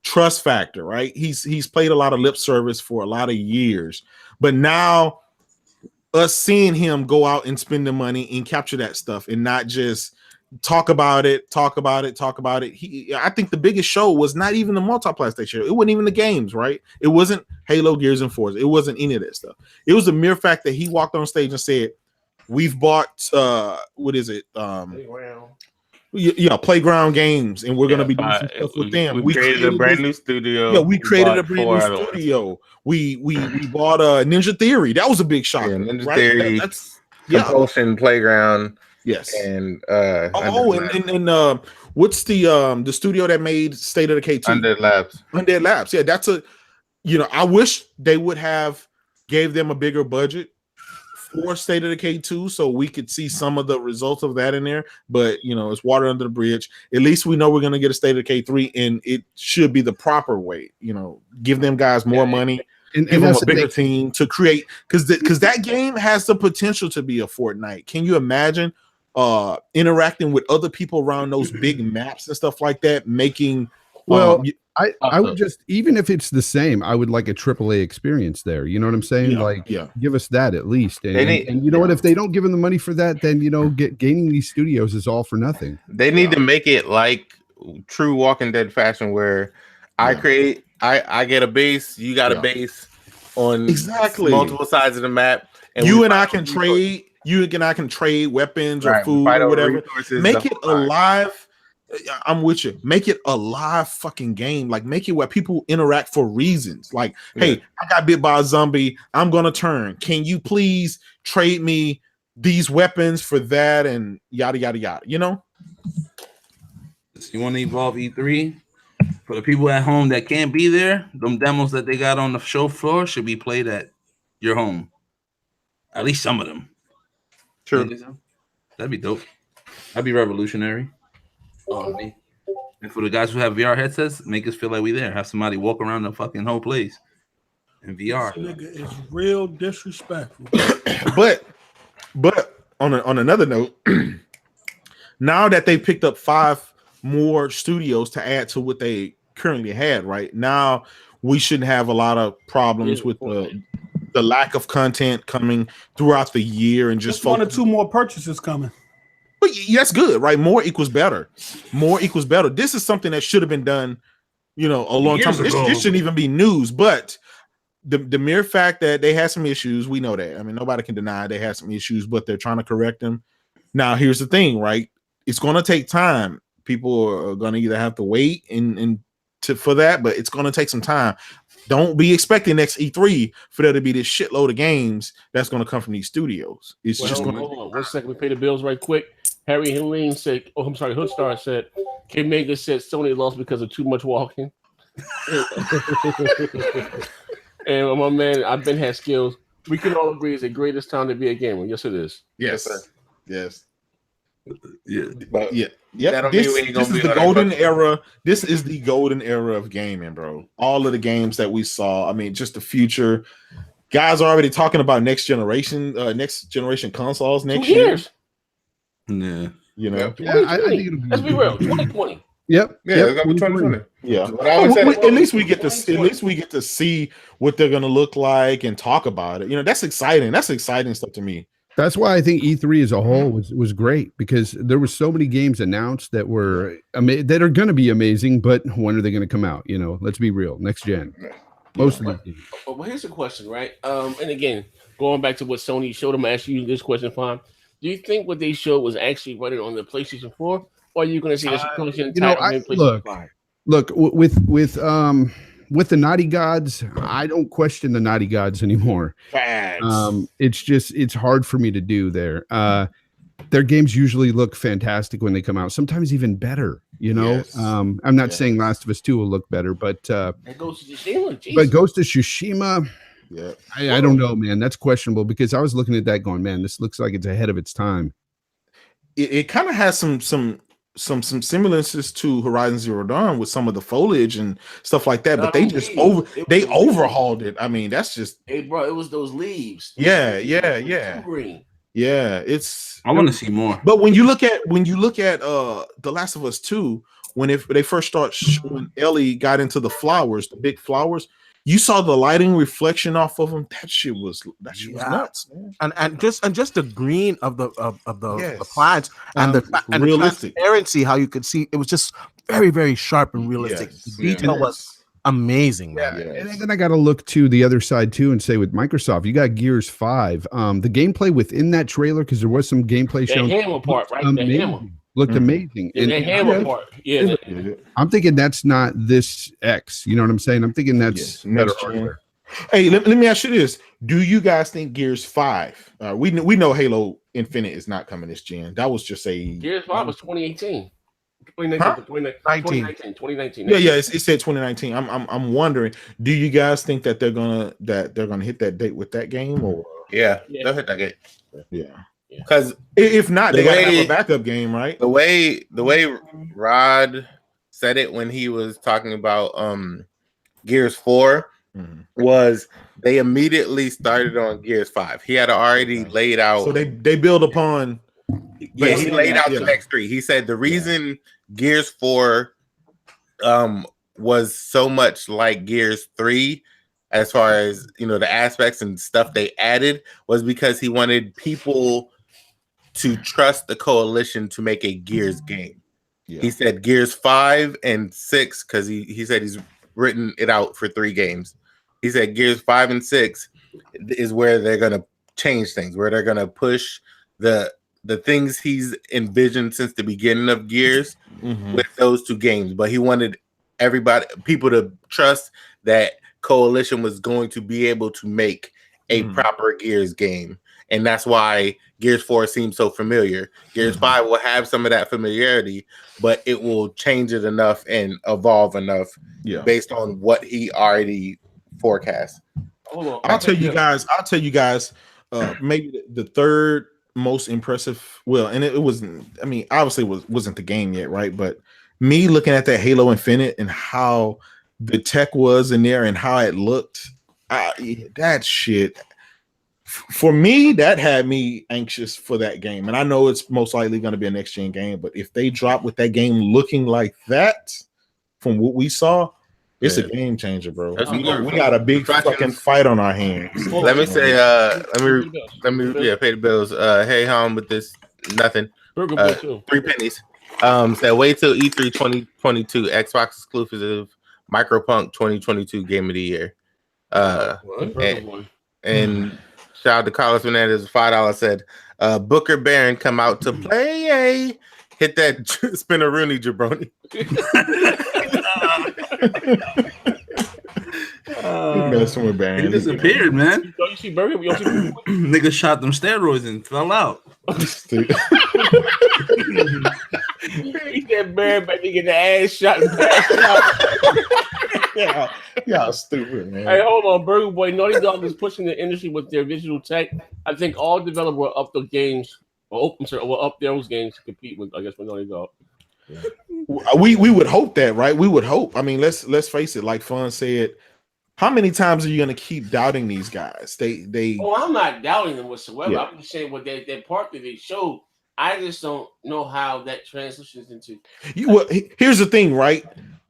A: trust factor, right? He's played a lot of lip service for a lot of years, but now us seeing him go out and spend the money and capture that stuff and not just talk about it. I think the biggest show was not even the multiplayer show. It wasn't even the games, right? It wasn't Halo, Gears, and Forza. It wasn't any of that stuff. It was the mere fact that he walked on stage and said, we've bought what is it? Playground Games, and we're gonna be doing some stuff with them.
D: We created a brand new studio.
A: Yeah, we created a brand new studio. We bought Ninja Theory. That was a big shot.
D: Yeah, Ninja Theory. That's Compulsion Playground.
A: Yes.
D: And
A: and what's the studio that made State of Decay 2? Undead Labs. Yeah, that's I wish they would have gave them a bigger budget for State of Decay 2 so we could see some of the results of that in there, but it's water under the bridge. At least we know we're going to get a State of Decay 3 and it should be the proper way. Give them guys more money and give them a bigger team to create, because that game has the potential to be a Fortnite. Can you imagine interacting with other people around those big maps and stuff like that, making
H: I would just, even if it's the same, I would like a AAA experience there. You know what I'm saying? Give us that at least. And you know what? If they don't give them the money for that, then gaining these studios is all for nothing.
D: They need to make it like true Walking Dead fashion, where I get a base, you got a base on multiple sides of the map, and
A: you and I can trade. You and I can trade weapons or food or whatever. Make it alive. I'm with you. Make it a live fucking game. Like, make it where people interact for reasons. Like, hey, I got bit by a zombie. I'm gonna turn. Can you please trade me these weapons for that? And yada yada yada. You want
G: to evolve E3 for the people at home that can't be there? Them demos that they got on the show floor should be played at your home. At least some of them.
D: True.
G: That'd be dope. That'd be revolutionary. And for the guys who have VR headsets, make us feel like we there. Have somebody walk around the fucking whole place in VR.
C: This nigga is real disrespectful.
A: But on another note, now that they picked up 5 more studios to add to what they currently had, right now we shouldn't have a lot of problems with the lack of content coming throughout the year and just
C: 1 or 2 more purchases coming.
A: But that's good, right? More equals better. More equals better. This is something that should have been done, a long time ago. This shouldn't even be news, but the mere fact that they had some issues, we know that. I mean, nobody can deny they had some issues, but they're trying to correct them. Now, here's the thing, right? It's going to take time. People are going to either have to wait for that, but it's going to take some time. Don't be expecting next E3 for there to be this shitload of games that's going to come from these studios. It's just going to.
B: Hold on 1 second. We pay the bills right quick. Harry Helene said, Hoodstar said, K Mega said Sony lost because of too much walking. And my man, I've been had skills. We can all agree it's the greatest time to be a gamer. Yes, it is.
A: Yes. Yes.
G: Yeah.
A: But yeah. This is the golden era. This is the golden era of gaming, bro. All of the games that we saw. I mean, just the future. Guys are already talking about next generation consoles next year.
G: Yeah.
A: Yeah,
H: I think it'll be.
B: Let's be real. 2020.
H: Yep.
D: Yeah, it's gonna be 2020.
A: Yeah. At least we get to see what they're gonna look like and talk about it. That's exciting. That's exciting stuff to me.
H: That's why I think E3 as a whole was great, because there were so many games announced that were that are going to be amazing, but when are they going to come out? Let's be real. Next gen. Most of them.
B: Well, here's the question, right? And again, going back to what Sony showed them, I asked you this question, Fon. Do you think what they showed was actually running on the PlayStation 4, or are you going to see this PlayStation 5?
H: Look, with the Naughty Gods, I don't question the Naughty Gods anymore. It's hard for me to do there. Their games usually look fantastic when they come out, sometimes even better.
A: Yes.
H: I'm not saying Last of Us 2 will look better, but
B: Ghost of Tsushima.
H: But Ghost of Tsushima,
A: yeah,
H: I don't know, man. That's questionable, because I was looking at that going, man, this looks like it's ahead of its time.
A: It kind of has some similances to Horizon Zero Dawn with some of the foliage and stuff like that, but they just overhauled it. I mean, that's just
B: it was those leaves.
A: Yeah.
B: Green.
A: Yeah,
G: I want to see more.
A: But when you look at The Last of Us 2, when they first when Ellie got into the flowers, the big flowers, you saw the lighting reflection off of them. That shit was nuts, man.
I: And just the green of the plants and the
A: realistic
I: transparency, how you could see it was just very, very sharp and realistic.
A: Yes.
I: The detail was amazing, man.
H: And then I got to look to the other side too and say, with Microsoft, you got Gears 5. The gameplay within that trailer, because there was some gameplay shown.
B: The hammer part, right? The hammer
H: looked amazing.
B: And the hammer part, yeah.
H: I'm thinking that's not this X. You know what I'm saying? I'm thinking that's better hardware.
A: Hey, let me ask you this: do you guys think Gears 5? We know Halo Infinite is not coming this gen. That was just
B: Gears 5 was 2018. 2019.
A: Yeah, it said 2019. I'm wondering, do you guys think that they're gonna hit that date with that game, or
D: they'll hit that game.
A: Yeah.
D: Yeah. Because
A: if not, they gotta have a backup game, right?
D: The way Rod said it when he was talking about Gears 4 was they immediately started on Gears 5. He had already laid out.
A: So they build upon.
D: Yeah, he laid out the next three. He said the reason Gears 4 was so much like Gears 3 as far as the aspects and stuff they added was because he wanted people to trust the coalition to make a Gears game. Yeah. He said Gears 5 and 6 because he said he's written it out for 3 games. He said Gears 5 and 6 is where they're gonna change things, where they're gonna push the things he's envisioned since the beginning of Gears with those 2 games. But he wanted people to trust that Coalition was going to be able to make a proper Gears game. And that's why Gears 4 seems so familiar. Gears 5 will have some of that familiarity, but it will change it enough and evolve enough based on what he already forecast.
A: I'll tell you guys, maybe the third most impressive. Well, and it wasn't. I mean, obviously, wasn't the game yet, right? But me looking at that Halo Infinite and how the tech was in there and how it looked, that shit. For me, that had me anxious for that game. And I know it's most likely going to be a next gen game, but if they drop with that game looking like that, from what we saw, it's a game changer, bro. We got a big fucking fight on our hands.
D: Let me say, let me pay the bills. Hey, home with this nothing. 3 pennies. Said wait till E3 2022 Xbox exclusive Micropunk 2022 Game of the Year. And shout out to Carlos Fernandez, $5 said Booker Barron come out to play. Hit that spinneroonie jabroni.
A: Messing with Barron.
G: He disappeared, man.
B: You see Burger?
G: Nigga shot them steroids and fell out.
B: He said Barron back to get the ass shot.
A: Y'all stupid, man.
B: Hey, hold on, Burger Boy. Naughty Dog is pushing the industry with their visual tech. I think all developers will up the games or will up those games to compete with, I guess, with Naughty Dog.
A: Yeah. We would hope that, right? We would hope. I mean, let's face it. Like Fun said, how many times are you going to keep doubting these guys? They.
B: Oh, I'm not doubting them whatsoever.
A: Yeah.
B: I'm just saying what that part that they showed. I just don't know how that transitions into.
A: Here's the thing, right?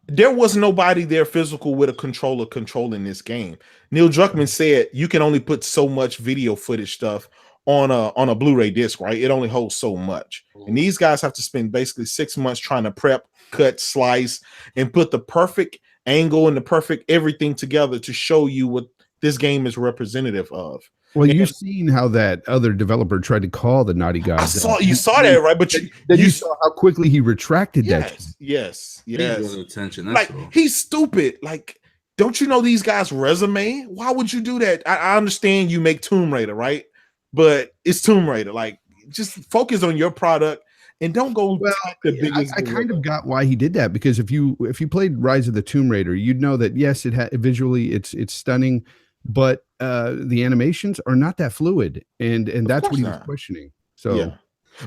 A: There was nobody there physical with a controller controlling this game. Neil Druckmann said you can only put so much video footage stuff on a Blu-ray disc, right? It only holds so much. And these guys have to spend basically 6 months trying to prep, cut, slice, and put the perfect angle and the perfect everything together to show you what this game is representative of.
H: Well, you've seen how that other developer tried to call the Naughty guys.
A: You saw that, right? But
H: you saw how quickly he retracted that.
A: Yes.
G: Attention.
A: Like he's stupid. Like, don't you know these guys' resume? Why would you do that? I understand you make Tomb Raider, right? But it's Tomb Raider. Like, just focus on your product and don't go.
H: Well, I kind of got why he did that, because if you played Rise of the Tomb Raider, you'd know that yes, visually it's stunning, but the animations are not that fluid, and that's what he was questioning. So,
A: yeah.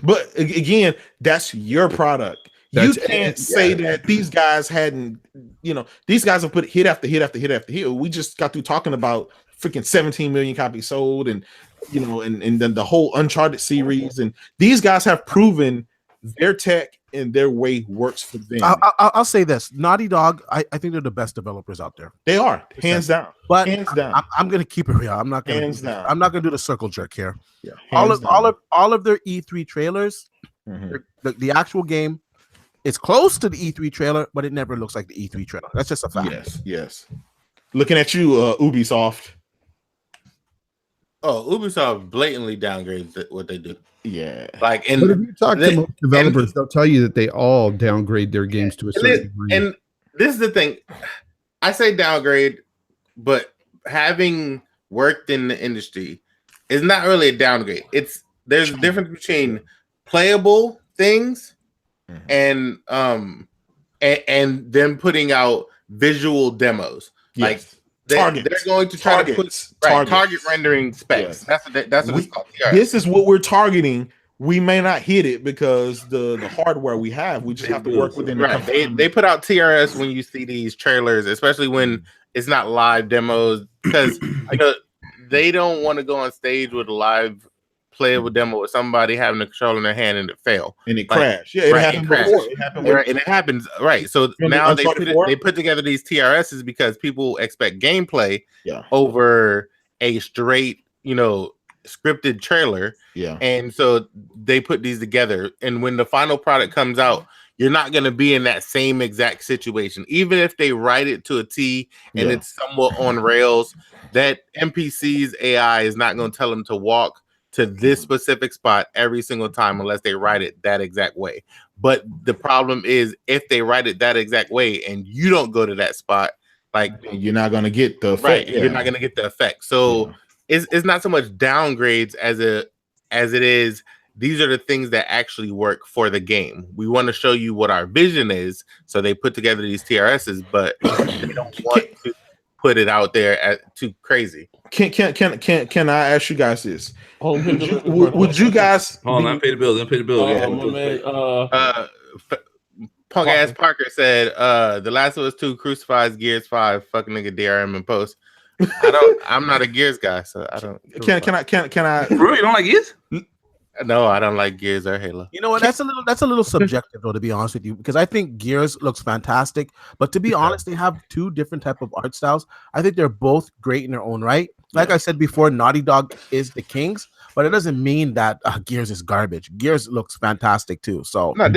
A: But again, that's your product. You can't say that these guys hadn't. These guys have put hit after hit after hit after hit. We just got through talking about freaking 17 million copies sold, and and then the whole Uncharted series, and these guys have proven their tech and their way works for them.
I: I'll say this: Naughty Dog, I think they're the best developers out there.
A: They are, hands down.
I: But
A: hands down.
I: I'm gonna keep it real. I'm not gonna do the circle jerk here.
A: Yeah,
I: all of their E3 trailers, the actual game, it's close to the E3 trailer, but it never looks like the E3 trailer. That's just a fact.
A: Yes. Looking at you, Ubisoft.
D: Oh, Ubisoft blatantly downgrades what they do.
A: Yeah.
H: But if you talk to most developers, they'll tell you that they all downgrade their games to a certain degree.
D: And this is the thing. I say downgrade, but having worked in the industry is not really a downgrade. There's a difference between playable things and them putting out visual demos. Like they're going to try to put target rendering specs. That's what it's called.
A: This is what we're targeting. We may not hit it because the hardware we have, we just have to work within.
D: Right. They put out TRS when you see these trailers, especially when it's not live demos, because they don't want to go on stage with a live playable demo with somebody having a controller in their hand and it fail
A: and it crashed. Yeah, it happened before. It happened
D: and it happens right. So now they put together these TRSs because people expect gameplay over a straight, scripted trailer.
A: Yeah,
D: and so they put these together. And when the final product comes out, you're not going to be in that same exact situation, even if they write it to a T and it's somewhat on rails. That NPC's AI is not going to tell them to walk to this specific spot every single time unless they write it that exact way. But the problem is if they write it that exact way and you don't go to that spot, like
A: you're not going to get the effect.
D: Right, you're not going to get the effect. So it's not so much downgrades as it is. These are the things that actually work for the game. We want to show you what our vision is, so they put together these TRSs, but they don't want to put it out there too crazy.
A: Can I ask you guys this? Would you guys?
G: Hold on, I pay the bill.
D: Punk ass Parker said, The Last of Us 2 crucifies Gears 5. Fucking nigga DRM in post. I'm not a Gears guy, so I don't.
A: Can I?
F: Bro, you don't like Gears?
D: No, I don't like Gears or Halo.
I: You know what? That's a little subjective, though, to be honest with you, because I think Gears looks fantastic. But to be honest, they have two different type of art styles. I think they're both great in their own right. Like I said before, Naughty Dog is the kings, but it doesn't mean that Gears is garbage. Gears looks fantastic too. So
A: no,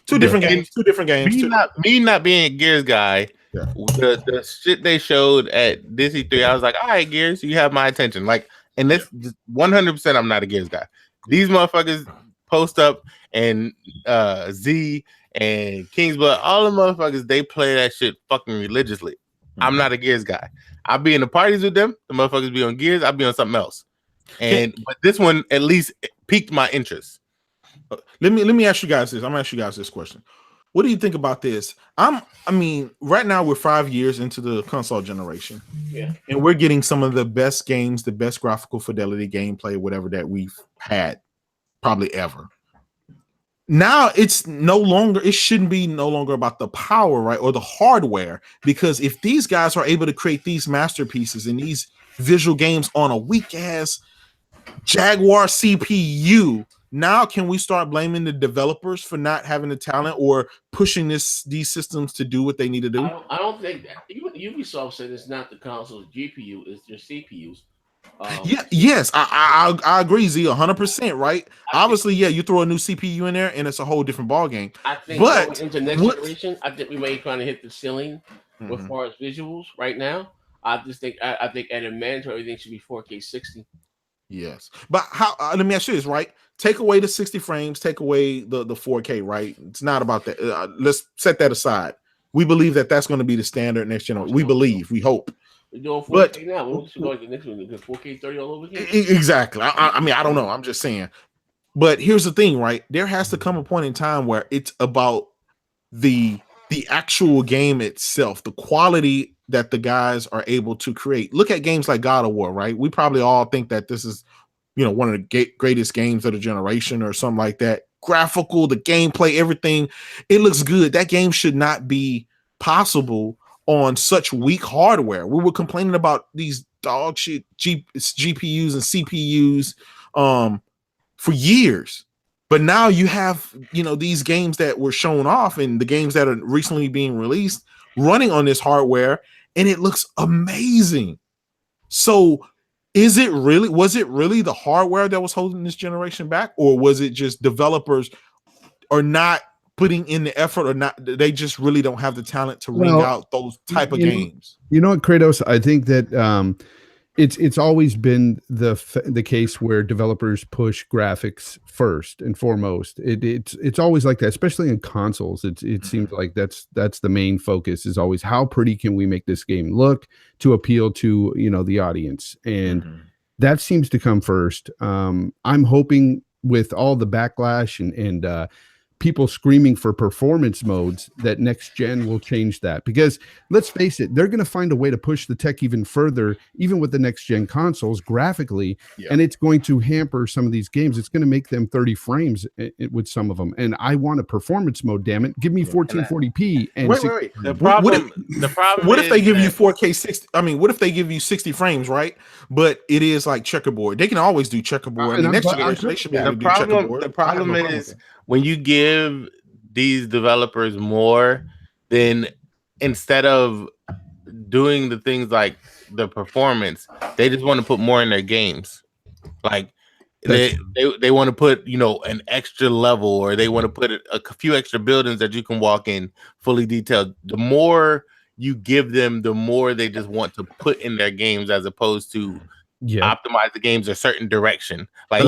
A: two different games. Two different games.
D: Me not being a Gears guy. Yeah. The shit they showed at Disney 3, I was like, all right, Gears, you have my attention. Like, and this 100%, I'm not a Gears guy. These motherfuckers post up and Z and Kingsblood, all the motherfuckers, they play that shit fucking religiously. I'm not a Gears guy. I'll be in the parties with them. The motherfuckers be on Gears. I'll be on something else. But this one at least piqued my interest.
A: Let me ask you guys this. I'm gonna ask you guys this question. What do you think about this? I mean, right now we're 5 years into the console generation.
B: Yeah.
A: And we're getting some of the best games, the best graphical fidelity, gameplay, whatever that we've had probably ever. Now it's no longer, it shouldn't be no longer about the power, right? Or the hardware. Because if these guys are able to create these masterpieces and these visual games on a weak ass Jaguar CPU, now can we start blaming the developers for not having the talent or pushing these systems to do what they need to do?
B: I don't think that. Even Ubisoft said it's not the console's GPU, it's their CPUs.
A: Yes, I agree, Z, 100%, right? Obviously, yeah, you throw a new CPU in there and it's a whole different ball game.
B: I think
A: but
B: into next generation, I think we may trying to hit the ceiling as far as visuals right now. I think at a mandatory, everything should be 4K 60.
A: Yes, but how? Let me ask you this, right? Take away the 60 frames, take away the 4K, right? It's not about that. Let's set that aside. We believe that that's going to be the standard next generation. We believe, we hope.
B: We're doing 4K now. We're going to the next one. 4K 30 all over again.
A: Exactly. I mean, I don't know. I'm just saying. But here's the thing, right? There has to come a point in time where it's about the actual game itself, the quality that the guys are able to create. Look at games like God of War, right? We probably all think that this is, one of the greatest games of the generation or something like that. Graphical, the gameplay, everything, it looks good. That game should not be possible on such weak hardware. We were complaining about these dog shit GPUs and CPUs for years. But now you have, these games that were shown off and the games that are recently being released running on this hardware, and it looks amazing. So was it really the hardware that was holding this generation back, or was it just developers are not putting in the effort, or not? They just really don't have the talent to ring out those type of games.
H: You know what, Kratos? I think that it's always been the case where developers push graphics first and foremost. It's always like that, especially in consoles. It seems like that's the main focus, is always how pretty can we make this game look to appeal to the audience, and that seems to come first. I'm hoping with all the backlash and people screaming for performance modes that next gen will change that, because let's face it, they're going to find a way to push the tech even further, even with the next gen consoles graphically, and it's going to hamper some of these games. It's going to make them 30 frames with some of them, and I want a performance mode, damn it. Give me 1440p. And
A: wait. The problem what if they give you 4K 60? I mean, what if they give you 60 frames, right? But it is like checkerboard. They can always do checkerboard. The next generation, they should be able to do checkerboard.
D: The problem is when you give these developers more, then instead of doing the things like the performance, they just want to put more in their games. Like they want to put, an extra level, or they want to put a few extra buildings that you can walk in fully detailed. The more you give them, the more they just want to put in their games, as opposed to optimize the games a certain direction. Like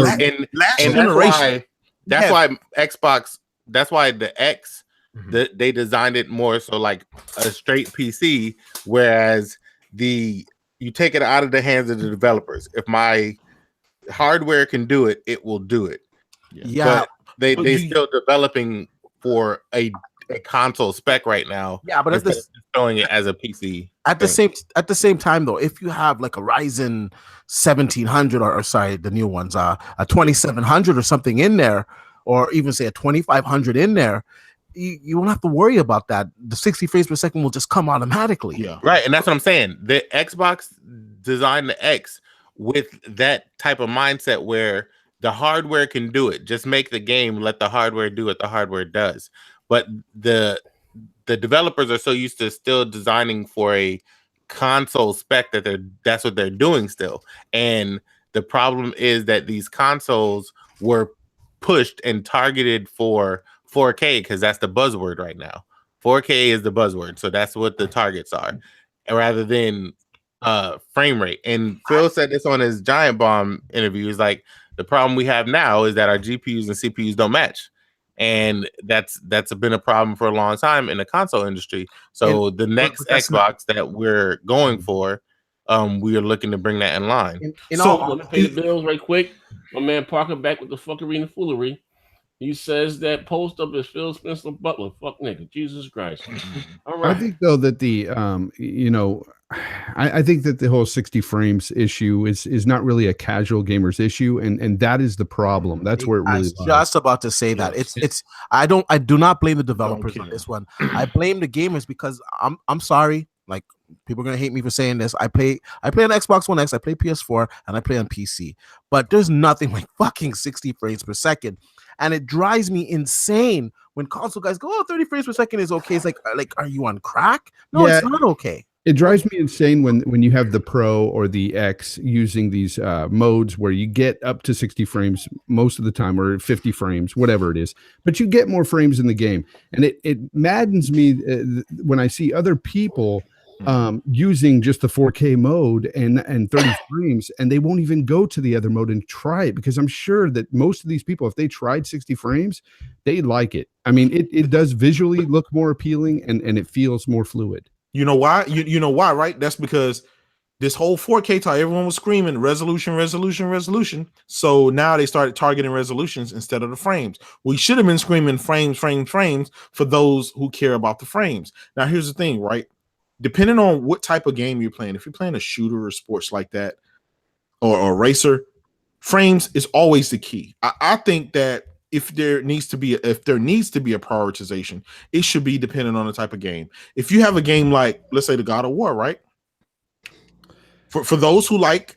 D: that's why Xbox, that's why the X, they designed it more so like a straight PC, whereas you take it out of the hands of the developers. If my hardware can do it, it will do it. But they still developing for a console spec right now.
I: Yeah, but it's
D: showing it as a PC.
I: At the same time, though, if you have like a Ryzen 1700 or sorry, the new ones, a 2700 or something in there, or even say a 2500 in there, you won't have to worry about that. The 60 frames per second will just come automatically.
A: Yeah,
D: right. And that's what I'm saying. The Xbox designed the X with that type of mindset where the hardware can do it. Just make the game, let the hardware do what the hardware does. But the developers are so used to still designing for a console spec that that's what they're doing still. And the problem is that these consoles were pushed and targeted for 4K because that's the buzzword right now. 4K is the buzzword, so that's what the targets are, rather than frame rate. And Phil said this on his Giant Bomb interview. He's like, the problem we have now is that our GPUs and CPUs don't match, and that's been a problem for a long time in the console industry. So the next Xbox that we're going for, we are looking to bring that in line.
B: Let me pay the bills right quick. My man Parker back with the fuckery and the foolery. He says that post up is Phil Spencer Butler. Fuck nigga, Jesus Christ. All right.
H: I think though that the I think that the whole 60 frames issue is not really a casual gamer's issue, and that is the problem. That's where it really lies.
I: Just about to say that I do not blame the developers on this one. I blame the gamers because I'm sorry, like people are gonna hate me for saying this. I play on Xbox One X, I play PS4, and I play on PC, but there's nothing like fucking 60 frames per second. And it drives me insane when console guys go, 30 frames per second is okay. It's like are you on crack? No, it's not okay.
H: It drives me insane when you have the Pro or the X using these modes where you get up to 60 frames most of the time, or 50 frames, whatever it is, but you get more frames in the game. And it maddens me when I see other people using just the 4K mode and 30 frames, and they won't even go to the other mode and try it, because I'm sure that most of these people, if they tried 60 frames, they'd like it. I mean, it does visually look more appealing, and it feels more fluid.
A: You know why? You know why, right? That's because this whole 4K tie, everyone was screaming resolution. So now they started targeting resolutions instead of the frames. We should have been screaming frames for those who care about the frames. Now, here's the thing, right? Depending on what type of game you're playing, if you're playing a shooter or sports like that, or a racer, frames is always the key. I think that if there needs to be a prioritization, it should be dependent on the type of game. If you have a game like, let's say, the God of War, right? For those who like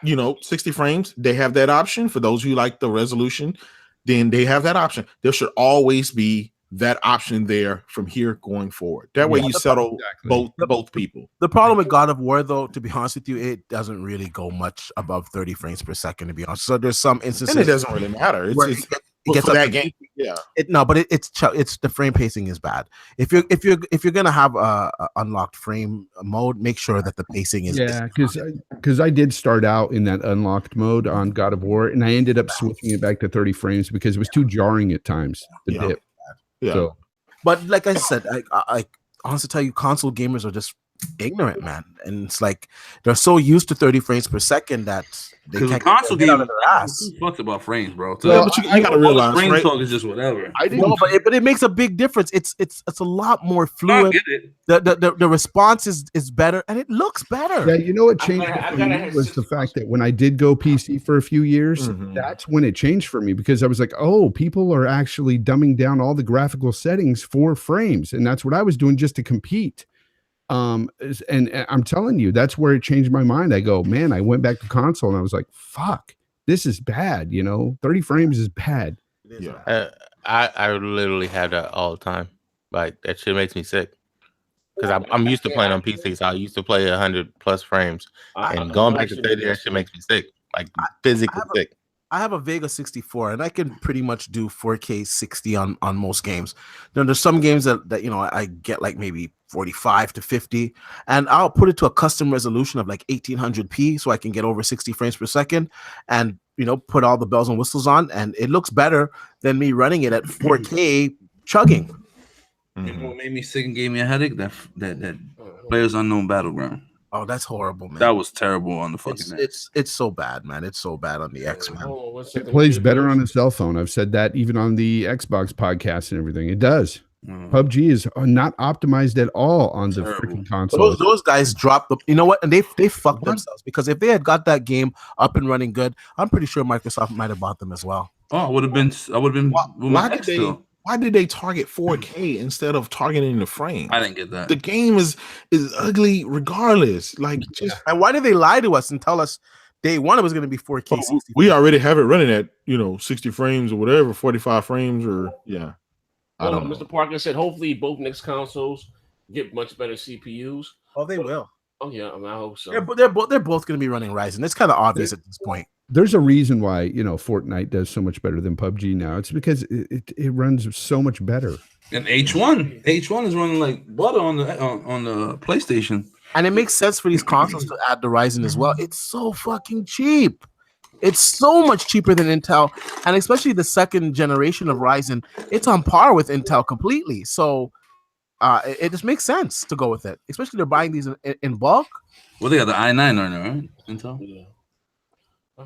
A: 60 frames, they have that option. For those who like the resolution, then they have that option. There should always be that option there from here going forward. That way you settle both people.
I: The problem with God of War, though, to be honest with you, it doesn't really go much above 30 frames per second, to be honest. So there's some instances,
A: and it doesn't really matter. It gets for that game. Yeah.
I: It's the frame pacing is bad. If you're gonna have a unlocked frame mode, make sure that the pacing is
H: because I did start out in that unlocked mode on God of War, and I ended up switching it back to 30 frames because it was too jarring at times. The dip.
A: Yeah.
H: So,
I: but like I said, I honestly tell you, console gamers are just ignorant, man, and it's like they're so used to 30 frames per second that they can't
F: console
I: get out of their ass.
F: Fucked about frames, bro.
A: Yeah, but you gotta realize,
F: frame
A: right?
F: talk is just whatever.
I: But it makes a big difference. It's a lot more fluid. The response is better, and it looks better.
H: Yeah, you know what changed for me was the fact that when I did go PC for a few years, that's when it changed for me, because I was like, oh, people are actually dumbing down all the graphical settings for frames, and that's what I was doing just to compete. And I'm telling you, that's where it changed my mind. I go, man, I went back to console and I was like, fuck, this is bad. 30 frames is bad.
D: Yeah. I literally have that all the time. Like, that shit makes me sick. Because I'm used to playing on PC, so I used to play 100+ frames. And going back to 30, that shit makes me sick. Like, physically sick.
I: I have a Vega 64, and I can pretty much do 4K 60 on most games. Then there's some games that I get like maybe 45 to 50, and I'll put it to a custom resolution of like 1800p so I can get over 60 frames per second, and put all the bells and whistles on, and it looks better than me running it at 4K chugging.
F: You know what made me sick and gave me a headache? That Players Unknown Battleground.
I: Oh, that's horrible, man.
F: That was terrible on the fucking.
I: It's so bad, man. It's so bad on the X, man.
H: It plays better on a cell phone. I've said that even on the Xbox podcast and everything. It does. PUBG is not optimized at all on the freaking console.
I: Those guys dropped the. You know what? And they fucked themselves, because if they had got that game up and running good, I'm pretty sure Microsoft might have bought them as well.
F: Oh, I would have been. Why
A: why did they target 4K instead of targeting the frame?
G: I didn't get that.
A: The game is ugly regardless. Like, just
I: and why did they lie to us and tell us day one it was going to be 4K?
A: We already have it running at 60 frames or whatever, 45 frames or I don't know.
B: Mr. Parker said hopefully both next consoles get much better CPUs.
I: Oh, they will.
B: Oh yeah, I hope so.
I: They're both going to be running Ryzen. It's kind of obvious at this point.
H: There's a reason why Fortnite does so much better than PUBG now. It's because it runs so much better.
G: And H1 is running like butter on the PlayStation.
I: And it makes sense for these consoles to add the Ryzen as well. It's so fucking cheap. It's so much cheaper than Intel, and especially the second generation of Ryzen, it's on par with Intel completely. So it just makes sense to go with it, especially they're buying these in bulk.
G: Well, they got the i9 on there, right? Intel.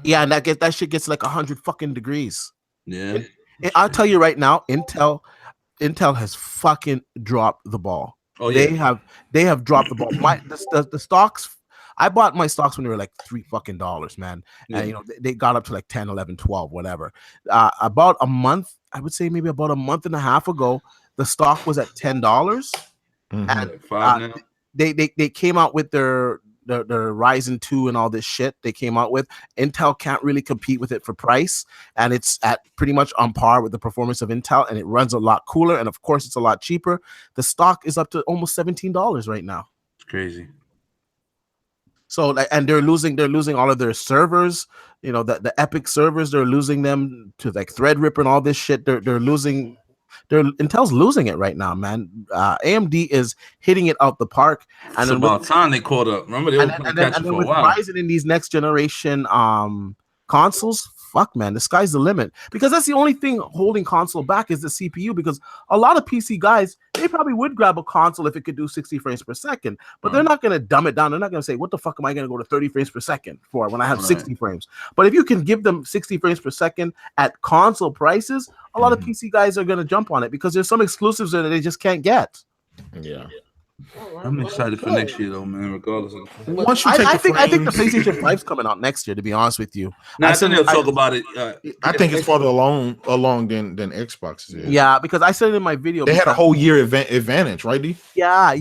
I: Yeah, and that shit gets like 100 fucking degrees.
G: Yeah.
I: I'll tell you right now, Intel has fucking dropped the ball.
G: Oh yeah,
I: they have dropped the ball. The stocks. I bought my stocks when they were like $3 man.
G: Yeah.
I: And they got up to like 10, 11, 12, whatever. About a month, I would say maybe about a month and a half ago, the stock was at $10.
A: Mm-hmm.
I: And they came out with their Ryzen 2 and all this shit they came out with. Intel can't really compete with it for price, and it's at pretty much on par with the performance of Intel, and it runs a lot cooler, and of course it's a lot cheaper. The stock is up to almost $17 right now.
G: It's crazy.
I: So, and they're losing all of their servers, the Epic servers, they're losing them to like Threadripper and all this shit. Intel's losing it right now, man. AMD is hitting it out the park. And
G: it's about time they caught up. Remember, they were playing catch for a while.
I: Ryzen in these next generation consoles, fuck, man, the sky's the limit. Because that's the only thing holding console back is the CPU. Because a lot of PC guys, they probably would grab a console if it could do 60 frames per second. But they're not going to dumb it down. They're not going to say, what the fuck am I going to go to 30 frames per second for when I have 60 frames? But if you can give them 60 frames per second at console prices, a lot of PC guys are going to jump on it because there's some exclusives that they just can't get.
A: Yeah.
G: I'm excited for next year, though, man. Regardless of
I: I think the PlayStation 5's coming out next year. To be honest with you,
G: I think they'll talk about it.
A: I think it's farther along than Xbox is.
I: Yeah, because I said it in my video.
A: They had a whole year advantage, right, D?
I: Yeah,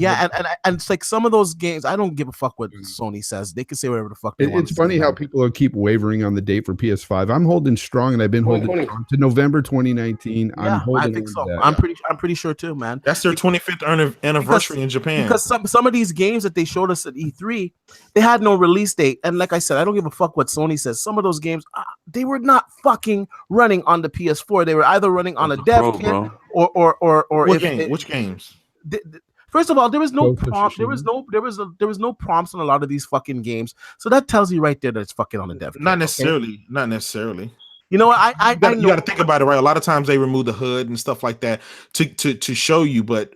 I: and it's like some of those games. I don't give a fuck what Sony says. They can say whatever the fuck they want.
H: It's funny how people keep wavering on the date for PS5. I'm holding strong, and I've been holding on to November 2019.
I: Yeah, I think so. I'm pretty sure too, man.
A: That's their 25th anniversary in Japan.
I: Because some of these games that they showed us at E3, they had no release date. And like I said, I don't give a fuck what Sony says. Some of those games, they were not fucking running on the PS4. They were either running on a dev kit or
A: which games?
I: First of all, there was no prompt. There was no prompts on a lot of these fucking games. So that tells you right there that it's fucking on the dev kit.
A: Not necessarily.
I: You know what?
A: You got to think about it, right? A lot of times they remove the hood and stuff like that to show you, but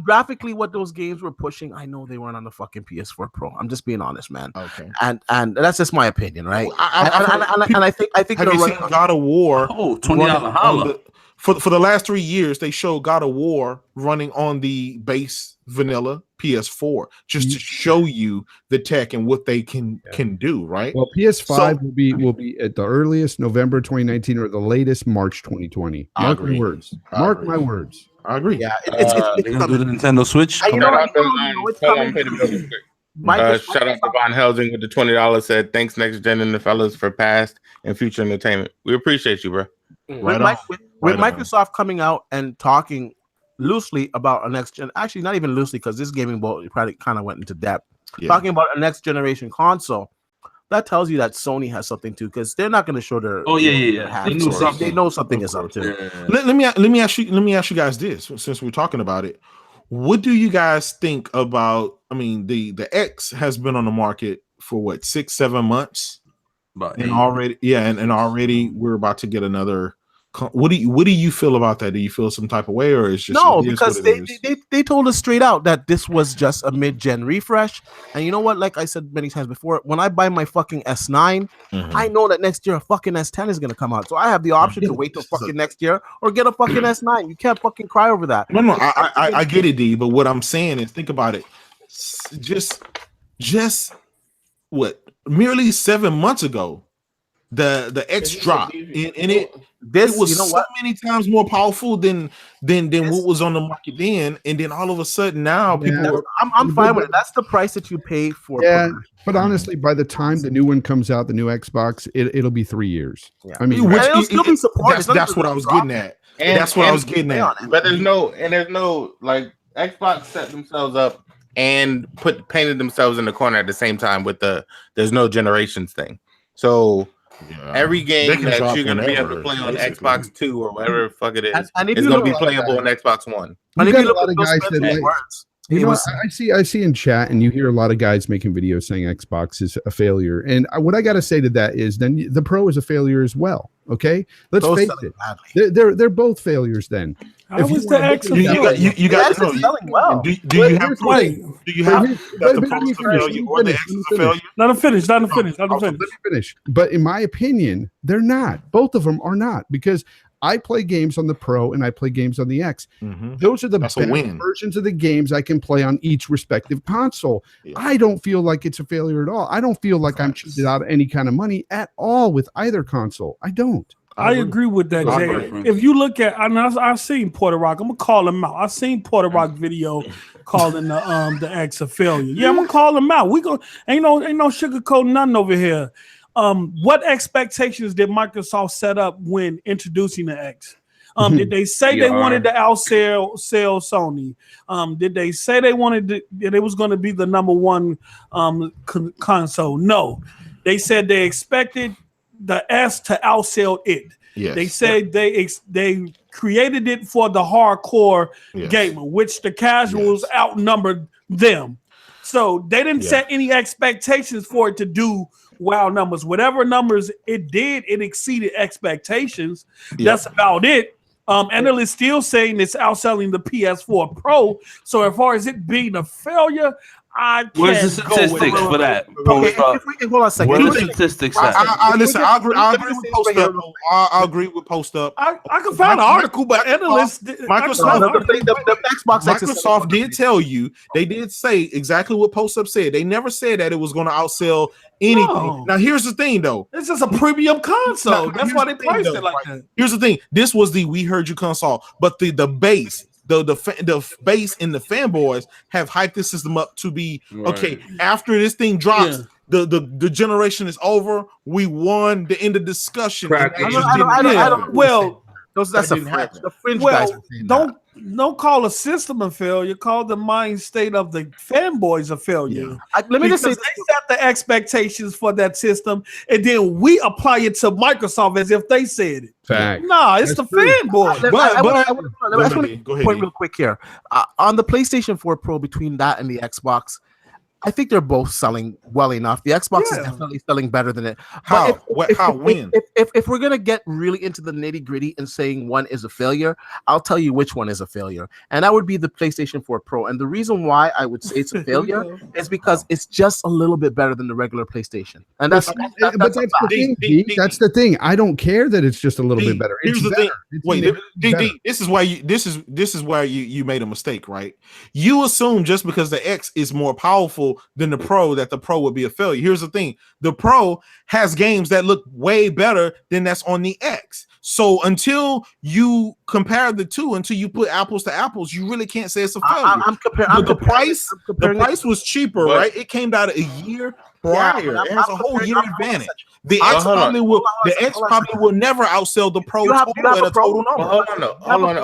I: graphically, what those games were pushing, I know they weren't on the fucking PS4 Pro. I'm just being honest, man.
A: Okay,
I: and that's just my opinion, right? I think
A: have you seen God of War?
G: Oh, $20 holla.
A: For the last 3 years, they showed God of War running on the base vanilla PS4 just to show you the tech and what they can do, right?
H: Well, PS5 will be at the earliest November 2019 or the latest March 2020. Mark my words. Mark my words.
A: I agree.
I: Yeah,
G: they're gonna do the Nintendo Switch.
D: Shout out to Von Helsing with the $20. Said thanks next gen and the fellas for past and future entertainment. We appreciate you, bro.
I: With Microsoft coming out and talking loosely about a next gen, actually not even loosely because this gaming boat probably kind of went into depth. Talking about a next generation console, that tells you that Sony has something too, because they're not going to show their they know something is up too.
A: Let me ask you guys this, since we're talking about it. What do you guys think about? I mean, the X has been on the market for what, 6-7 months, and already we're about to get another. What do you feel about that? Do you feel some type of way, or is just
I: no? Because they told us straight out that this was just a mid-gen refresh. And you know what? Like I said many times before, when I buy my fucking S9, I know that next year a fucking S10 is gonna come out. So I have the option to wait till fucking next year or get a fucking S9. You can't fucking cry over that.
A: No, I get it, D. But what I'm saying is, think about it. Just what? Merely 7 months ago, the X dropped, and it was so many times more powerful than what was on the market then, and then all of a sudden now people.
I: I'm fine with it. That's the price that you pay for.
H: Yeah, but honestly, by the time the new one comes out, the new Xbox, it'll be 3 years. Yeah. I mean,
I: it'll still be supported.
A: That's what I was getting at.
D: And
A: that's what I was getting at.
D: But there's no like Xbox set themselves up and painted themselves in the corner at the same time with there's no generations thing. So every game that you're gonna be able to play on Xbox 2 or whatever the fuck it is gonna be playable on Xbox One.
H: You got a lot of guys that I see in chat, and you hear a lot of guys making videos saying Xbox is a failure. And what I got to say to that is, then the Pro is a failure as well. Okay, let's face it, they're both failures. Then
C: how was the X?
A: You got
I: selling well.
A: Do you have the Pro is a failure or the X is a failure?
C: Let him finish. Let me
H: finish. But in my opinion, they're not. Both of them are not, because I play games on the Pro and I play games on the X. Those are the best versions of the games I can play on each respective console. I don't feel like it's a failure at all. I don't feel like I'm cheated out of any kind of money at all with either console. I don't.
C: I agree with that, Jay. If you look at, I've seen Porter Rock. I'm gonna call him out. I've seen Porter Rock video calling the X a failure. Yeah, I'm gonna call him out. Ain't no sugarcoating nothing over here. What expectations did Microsoft set up when introducing the X? Did they say they wanted to outsell Sony? Did they say they wanted that it was going to be the number one console? No, they said they expected the S to outsell it. Yes. They said they created it for the hardcore gamer, which the casuals outnumbered them. So they didn't set any expectations for it to do wow numbers. Whatever numbers it did, it exceeded expectations. That's about it. Analysts still saying it's outselling the PS4 Pro. So as far as it being a failure,
G: where's the statistics for that?
I: Okay, if we can hold on a second.
G: Where's the statistics at?
A: Listen, I agree with Post Up. I agree with Post Up.
C: I can find an article, but analysts,
A: Microsoft did tell you, they did say exactly what Post Up said. They never said that it was going to outsell anything. No. Now, here's the thing, though.
C: This is a premium console. That's why they priced it like that.
A: Here's the thing. This was the We Heard You console, but the base. The base and the fanboys have hyped this system up to be okay. After this thing drops, the generation is over. We won the end of discussion.
I: That's a fringe. The fringe guys.
C: Don't call a system a failure. Call the mind state of the fanboys a failure.
I: Let me just say,
C: they set the expectations for that system, and then we apply it to Microsoft as if they said it.
H: Fact.
C: Nah, it's
H: That's
C: the fanboy.
I: I just want to point real quick here. On the PlayStation 4 Pro, between that and the Xbox, I think they're both selling well enough. The Xbox is definitely selling better than it.
A: How?
I: If we're gonna get really into the nitty gritty and saying one is a failure, I'll tell you which one is a failure, and that would be the PlayStation 4 Pro. And the reason why I would say it's a failure is because it's just a little bit better than the regular PlayStation, and that's the
H: thing. That's the thing. I don't care that it's just a little bit better.
A: Here's the thing. Wait, this is why you made a mistake, right? You assume just because the X is more powerful than the Pro that the Pro would be a failure. Here's the thing. The Pro has games that look way better than that's on the X. So until you compare the two, until you put apples to apples, you really can't say it's a failure. The price was cheaper, right? It came out a year prior. It has a whole year advantage. The X probably will never outsell the Pro at a total number.
D: Hold on.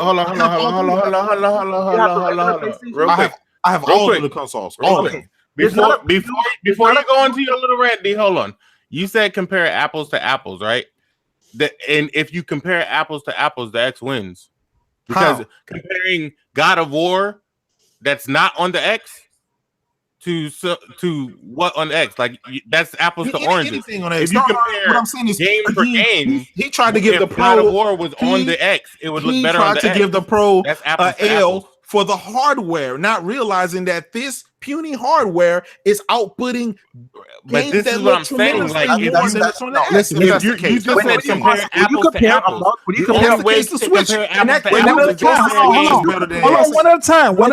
D: Real quick.
A: I have all of the consoles. All of them.
D: Before you go into your little rant, D, hold on. You said compare apples to apples, right? And if you compare apples to apples, the X wins. Because comparing God of War that's not on the X to what on the X, like that's apples to oranges. If you compare what I'm saying is game for game,
A: he tried to give the Pro.
D: God of War was on the X, it would look better on the X.
A: He tried to give the Pro
D: that's apples to
A: L
D: apples.
A: For the hardware, not realizing that this puny hardware is outputting.
D: But this is what I'm saying. Like, if you just said compare apples to apples,
C: when you compare
D: ways to compare apples to
C: apples, one at a time. Let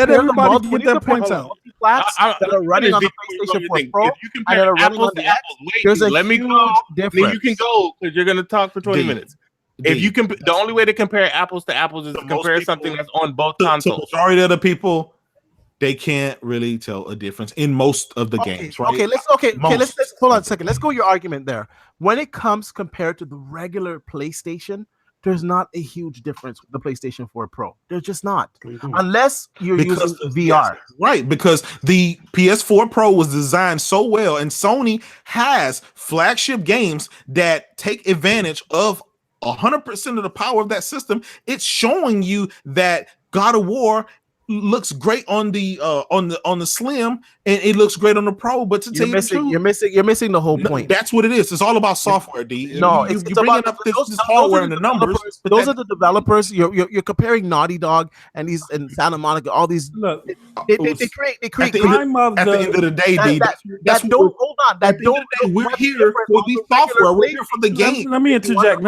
C: everybody get their points out.
I: That are running on the PlayStation 4 Pro,
D: if you compare apples to apples, wait, let me go. Then you can go because you're going to talk for 20 minutes. If you can, the only way to compare apples to apples is to compare something that's on both consoles.
A: The majority of the people, they can't really tell a difference in most of the games, right?
I: Let's hold on a second. Let's go your argument there. When it comes compared to the regular PlayStation, there's not a huge difference with the PlayStation 4 Pro. There's just not. Unless you're using VR.
A: Yes, right, because the PS4 Pro was designed so well, and Sony has flagship games that take advantage of 100% of the power of that system. It's showing you that God of War looks great on the Slim, and it looks great on the Pro. But to tell you the truth,
I: you're missing the whole point.
A: That's what it is. It's all about software, D.
I: No,
A: it's
I: bringing
A: about up this hardware and the numbers.
I: Those are the developers. You're comparing Naughty Dog and Santa Monica. All these
C: look,
I: they create.
A: At the end of the day, D. We're here for the software. We're here for the game.
C: Let me interject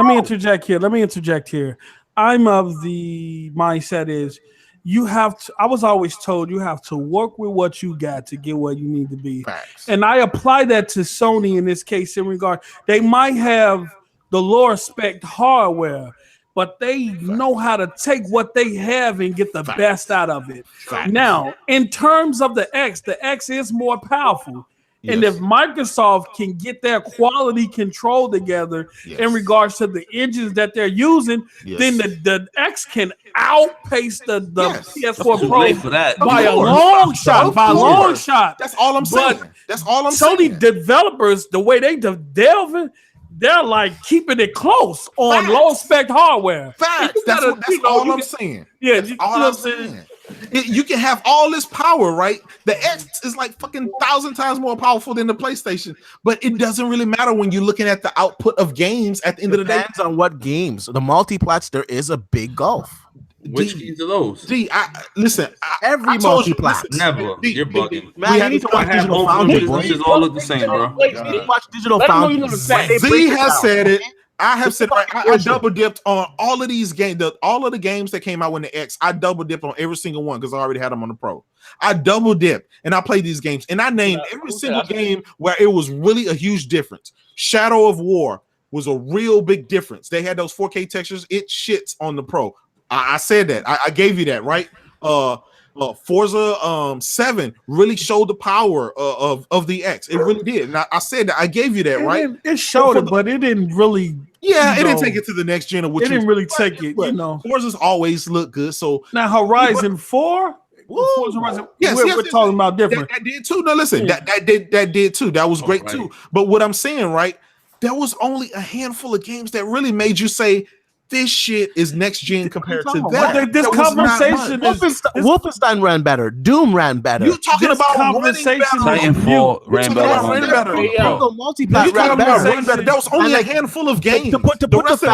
C: here. I'm of the mindset is. I was always told you have to work with what you got to get where you need to be.
A: Facts.
C: And I apply that to Sony in this case in regard. They might have the lower spec hardware, but they know how to take what they have and get the best out of it. Now, in terms of the X is more powerful. Yes. And if Microsoft can get their quality control together in regards to the engines that they're using, then the X can outpace the PS4 Pro
G: for that.
C: by a long shot.
A: That's all I'm saying. That's all I'm
C: saying. Sony developers, the way they delving, they're like keeping it close on low spec hardware.
A: Facts. That's all I'm saying.
C: Yeah,
A: that's all I'm saying. You can have all this power, right? The X is like fucking 1,000 times more powerful than the PlayStation, but it doesn't really matter when you're looking at the output of games at the end of the day.
I: Depends on what games. The multiplats, there is a big gulf.
G: Which games are those?
I: Every multiplat.
G: Never. You're bugging.
I: Man, you need to watch Digital Foundry.
G: Businesses all look the same, bro.
I: You need to watch Digital Foundry.
A: Z has said it. I have said I double dipped on all of these games. All of the games that came out with the X, I double dipped on every single one because I already had them on the Pro. I double dipped and I played these games and I named every single game where it was really a huge difference. Shadow of War was a real big difference. They had those 4K textures. It shits on the Pro. I said that. I gave you that, right? Forza 7 really showed the power of the X. It really did. And I said that. I gave you that, right?
C: It showed it, but it didn't really.
A: Yeah, it didn't take it to the next gen. It
C: didn't really take it. You know,
A: Forza's always look good. So
C: now Horizon 4. We're talking about different.
A: That did too. No, listen, that did too. That was great too. But what I'm saying, right? There was only a handful of games that really made you say, this shit is next gen compared to that.
C: This conversation is
I: Wolfenstein ran better. Doom ran better.
A: You talking about conversation?
G: Titanfall ran better.
I: Multiplat
A: ran better. There was only a handful of games.
I: To put the rest of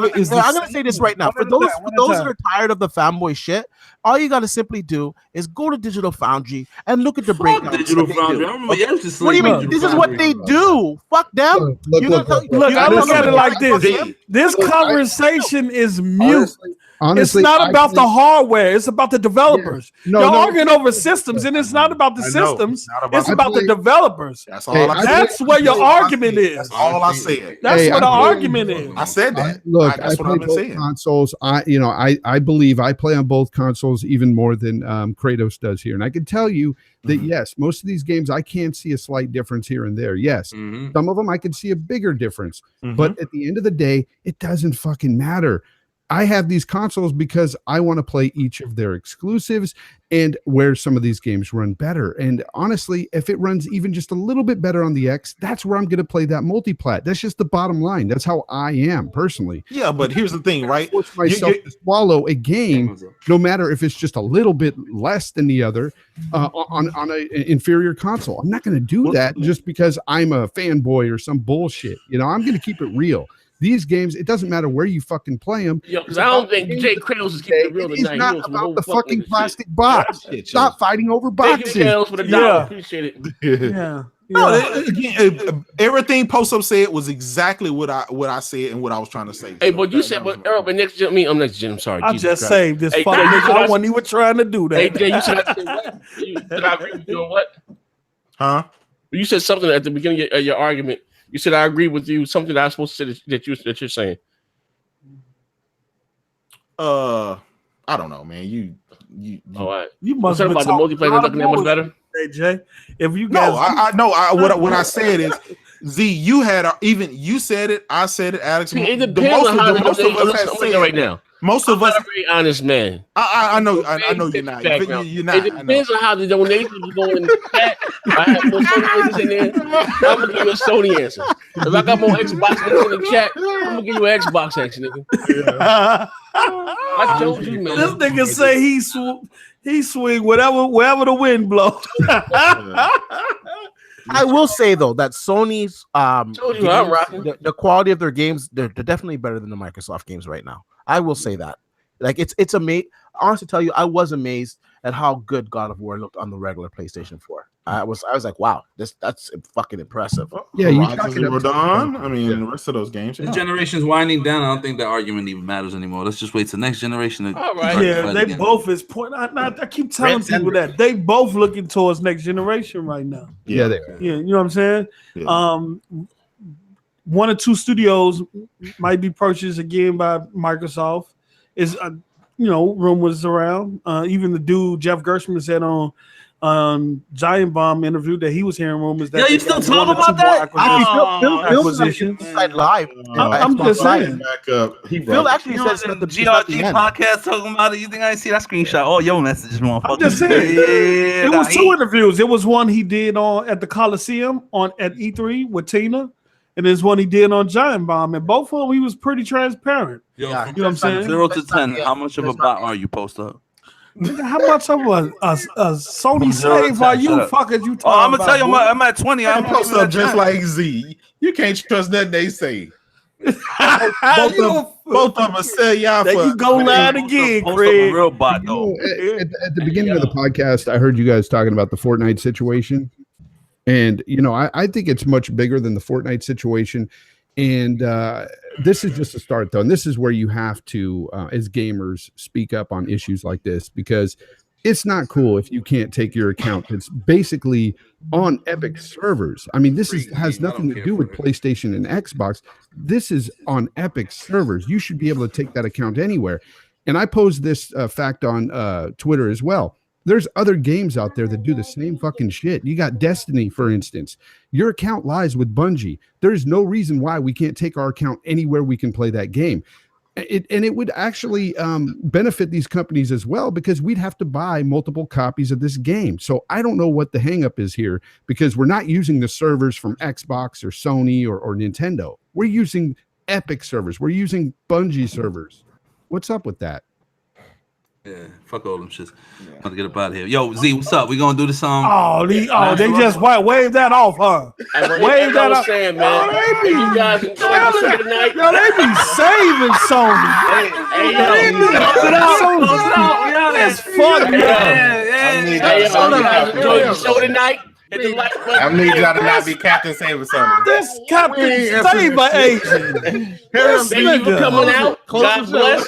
I: it is I'm going to say this right now. For those that are tired of the fanboy shit, all you got to simply do is go to Digital Foundry and look at the breakdown.
G: Digital Foundry. I remember
I: what do you mean? This is what they do. Fuck them.
C: Look, I look at it like this. This conversation is mute. Honestly, it's not about the hardware. It's about the developers. You're arguing over systems, and it's not about the systems. It's about the developers.
A: That's all.
C: That's where your argument is.
A: That's all I said.
C: That's what the argument is.
A: I said that.
H: Look,
A: that's what I've been saying.
H: Consoles. I believe I play on both consoles even more than Kratos does here, and I can tell you that yes, most of these games I can see a slight difference here and there. Yes, some of them I can see a bigger difference, but at the end of the day, it doesn't fucking matter. I have these consoles because I want to play each of their exclusives and where some of these games run better. And honestly, if it runs even just a little bit better on the X, that's where I'm going to play that multiplat. That's just the bottom line. That's how I am personally.
A: Yeah, but here's the thing, right?
H: I force myself to swallow a game, no matter if it's just a little bit less than the other on an inferior console. I'm not going to do that just because I'm a fanboy or some bullshit. I'm going to keep it real. These games, it doesn't matter where you fucking play them.
B: Yeah, because I don't think Jay Kratos is keeping it real tonight.
H: It's not about the fucking plastic box. Stop fighting over boxes.
B: Thank you, for the dollar. Appreciate it.
C: Yeah.
A: No, again, everything Post Up said was exactly what I said and what I was trying to say.
B: Hey, but you said, but next gen. I'm next gen. I'm sorry.
C: I just saved this fucking nigga. I wasn't even trying to do that.
B: Hey, Jay, you said I said what? Did I agree with you on what?
A: Huh?
B: You said something at the beginning of your argument You said I agree with you. Something that I'm supposed to say that you're saying.
A: I don't know, man. You
C: must
B: talking about the multiplayer not looking that much better.
C: AJ, if you guys,
A: what I said is, Z, you had even you said it. I said it. Alex.
B: It depends on how most of us have said right now.
A: Most of us,
B: a very honest man.
A: I know you're not. You're not.
B: It depends on how the donations are going in the chat. I have more Sony answers in there. I'm gonna give you a Sony answer. If I got more Xbox answers in the chat, I'm gonna give you an Xbox answer, nigga. Yeah. I told you, man.
C: This nigga say he swing wherever the wind blows.
I: I will say though that Sony's
B: told you I'm rocking.
I: The quality of their games, they're definitely better than the Microsoft games right now. I will say that. Like it's amazing. Honestly, tell you, I was amazed at how good God of War looked on the regular PlayStation 4. I was like, wow, that's fucking impressive.
H: Yeah, you
A: Dawn. I mean, the rest of those games.
G: This generation's winding down. I don't think that argument even matters anymore. Let's just wait till the next generation.
B: All right.
C: Yeah, they both is point. I keep telling people that they both looking towards next generation right now.
H: Yeah, they are.
C: Yeah, you know what I'm saying?
A: Yeah.
C: One or two studios might be purchased again by Microsoft. Is rumors around. Even the dude Jeff Gershman said on Giant Bomb interview that he was hearing rumors that
F: you still talking about that?
C: Acquisitions.
I: Live.
C: I'm just saying.
A: Back up.
I: Phil actually says that the
F: GRG podcast talking about it. You think I see that screenshot? Oh, your messages, motherfucker.
C: I'm just saying. It was two interviews. It was one he did at the Coliseum at E3 with Tina. And there's one he did on Giant Bomb, and both of them he was pretty transparent.
F: Yo,
C: you know what I'm saying?
G: 0 to 10, how much of a bot are you, Poster?
C: How much of a Sony slave are you fuckers? You talking
G: I'm gonna
C: about,
G: tell you, I'm at 20. I'm
A: post up just like Z. You can't trust nothing they say. both of us say y'all.
C: There you go, line again, Craig.
G: Real bot though.
H: At the beginning of the podcast, I heard you guys talking about the Fortnite situation. And, I think it's much bigger than the Fortnite situation. And this is just a start, though. And this is where you have to, as gamers, speak up on issues like this, because it's not cool if you can't take your account. It's basically on Epic servers. I mean, this has nothing to do with PlayStation and Xbox. This is on Epic servers. You should be able to take that account anywhere. And I posed this fact on Twitter as well. There's other games out there that do the same fucking shit. You got Destiny, for instance. Your account lies with Bungie. There's no reason why we can't take our account anywhere we can play that game. It would actually benefit these companies as well, because we'd have to buy multiple copies of this game. So I don't know what the hang up is here, because we're not using the servers from Xbox or Sony or Nintendo. We're using Epic servers. We're using Bungie servers. What's up with that?
G: Yeah, fuck all them shits. I'm about to get up out of here. Yo, Z, what's up? We gonna do the song?
C: They just wave that off, huh? Wave that off.
B: Saying, man. You guys enjoy the show tonight.
C: Yo, they be saving Sony.
B: Hey,
C: close it out. That's fucked up.
B: Enjoy the show tonight.
D: I need y'all to not be Captain Saber something.
C: This Captain Saber agent.
B: Thank you for coming out. God bless.